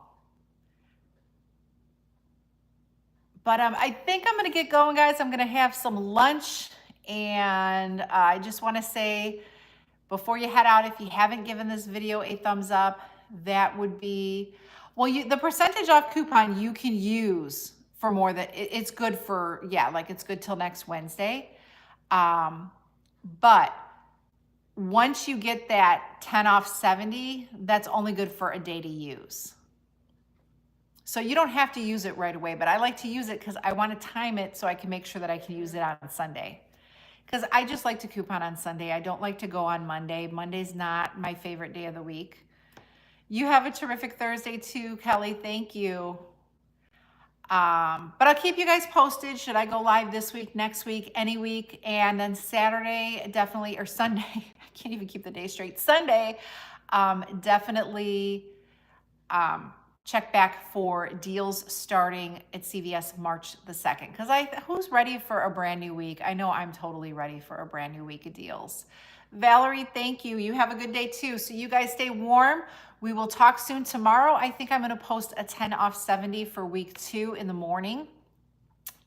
But I think I'm gonna get going, guys. I'm gonna have some lunch, and I just wanna say, before you head out, if you haven't given this video a thumbs up, that would be, well, the percentage off coupon you can use for more than, it's good for, yeah, like it's good till next Wednesday. But once you get that 10 off 70, that's only good for a day to use. So you don't have to use it right away, but I like to use it because I want to time it so I can make sure that I can use it on Sunday. Because I just like to coupon on Sunday. I don't like to go on Monday. Monday's not my favorite day of the week. You have a terrific Thursday too, Kelly. Thank you. But I'll keep you guys posted. Should I go live this week, next week, any week? And then Saturday, definitely, or Sunday. I can't even keep the day straight. Sunday, definitely check back for deals starting at CVS March the 2nd. Because who's ready for a brand new week? I know I'm totally ready for a brand new week of deals. Valerie, thank you. You have a good day too. So you guys stay warm. We will talk soon tomorrow. I think I'm going to post a 10 off 70 for week 2 in the morning.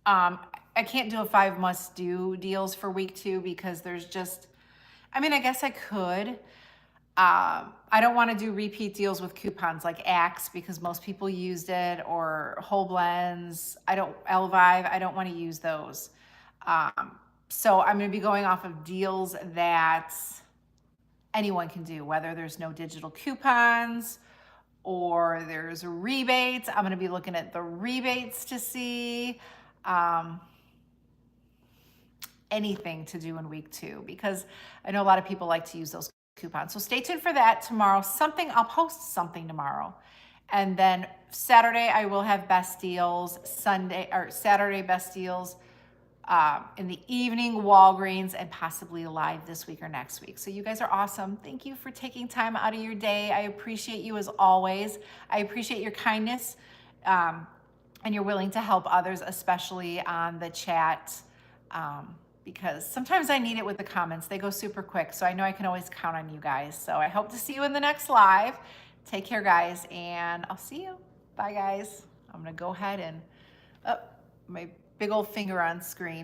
I can't do a 5 must do deals for week 2 because there's just, I mean, I guess I could. I don't want to do repeat deals with coupons like Axe because most people used it, or Whole Blends. Elvive, I don't want to use those. So I'm going to be going off of deals that anyone can do, whether there's no digital coupons or there's rebates. I'm going to be looking at the rebates to see anything to do in week 2, because I know a lot of people like to use those coupons. So stay tuned for that tomorrow. I'll post something tomorrow. And then Saturday, I will have best deals. Saturday best deals. In the evening, Walgreens, and possibly live this week or next week. So you guys are awesome. Thank you for taking time out of your day. I appreciate you as always. I appreciate your kindness, and you're willing to help others, especially on the chat, because sometimes I need it with the comments. They go super quick, so I know I can always count on you guys. So I hope to see you in the next live. Take care, guys, and I'll see you. Bye, guys. I'm gonna go ahead and, my big old finger on screen.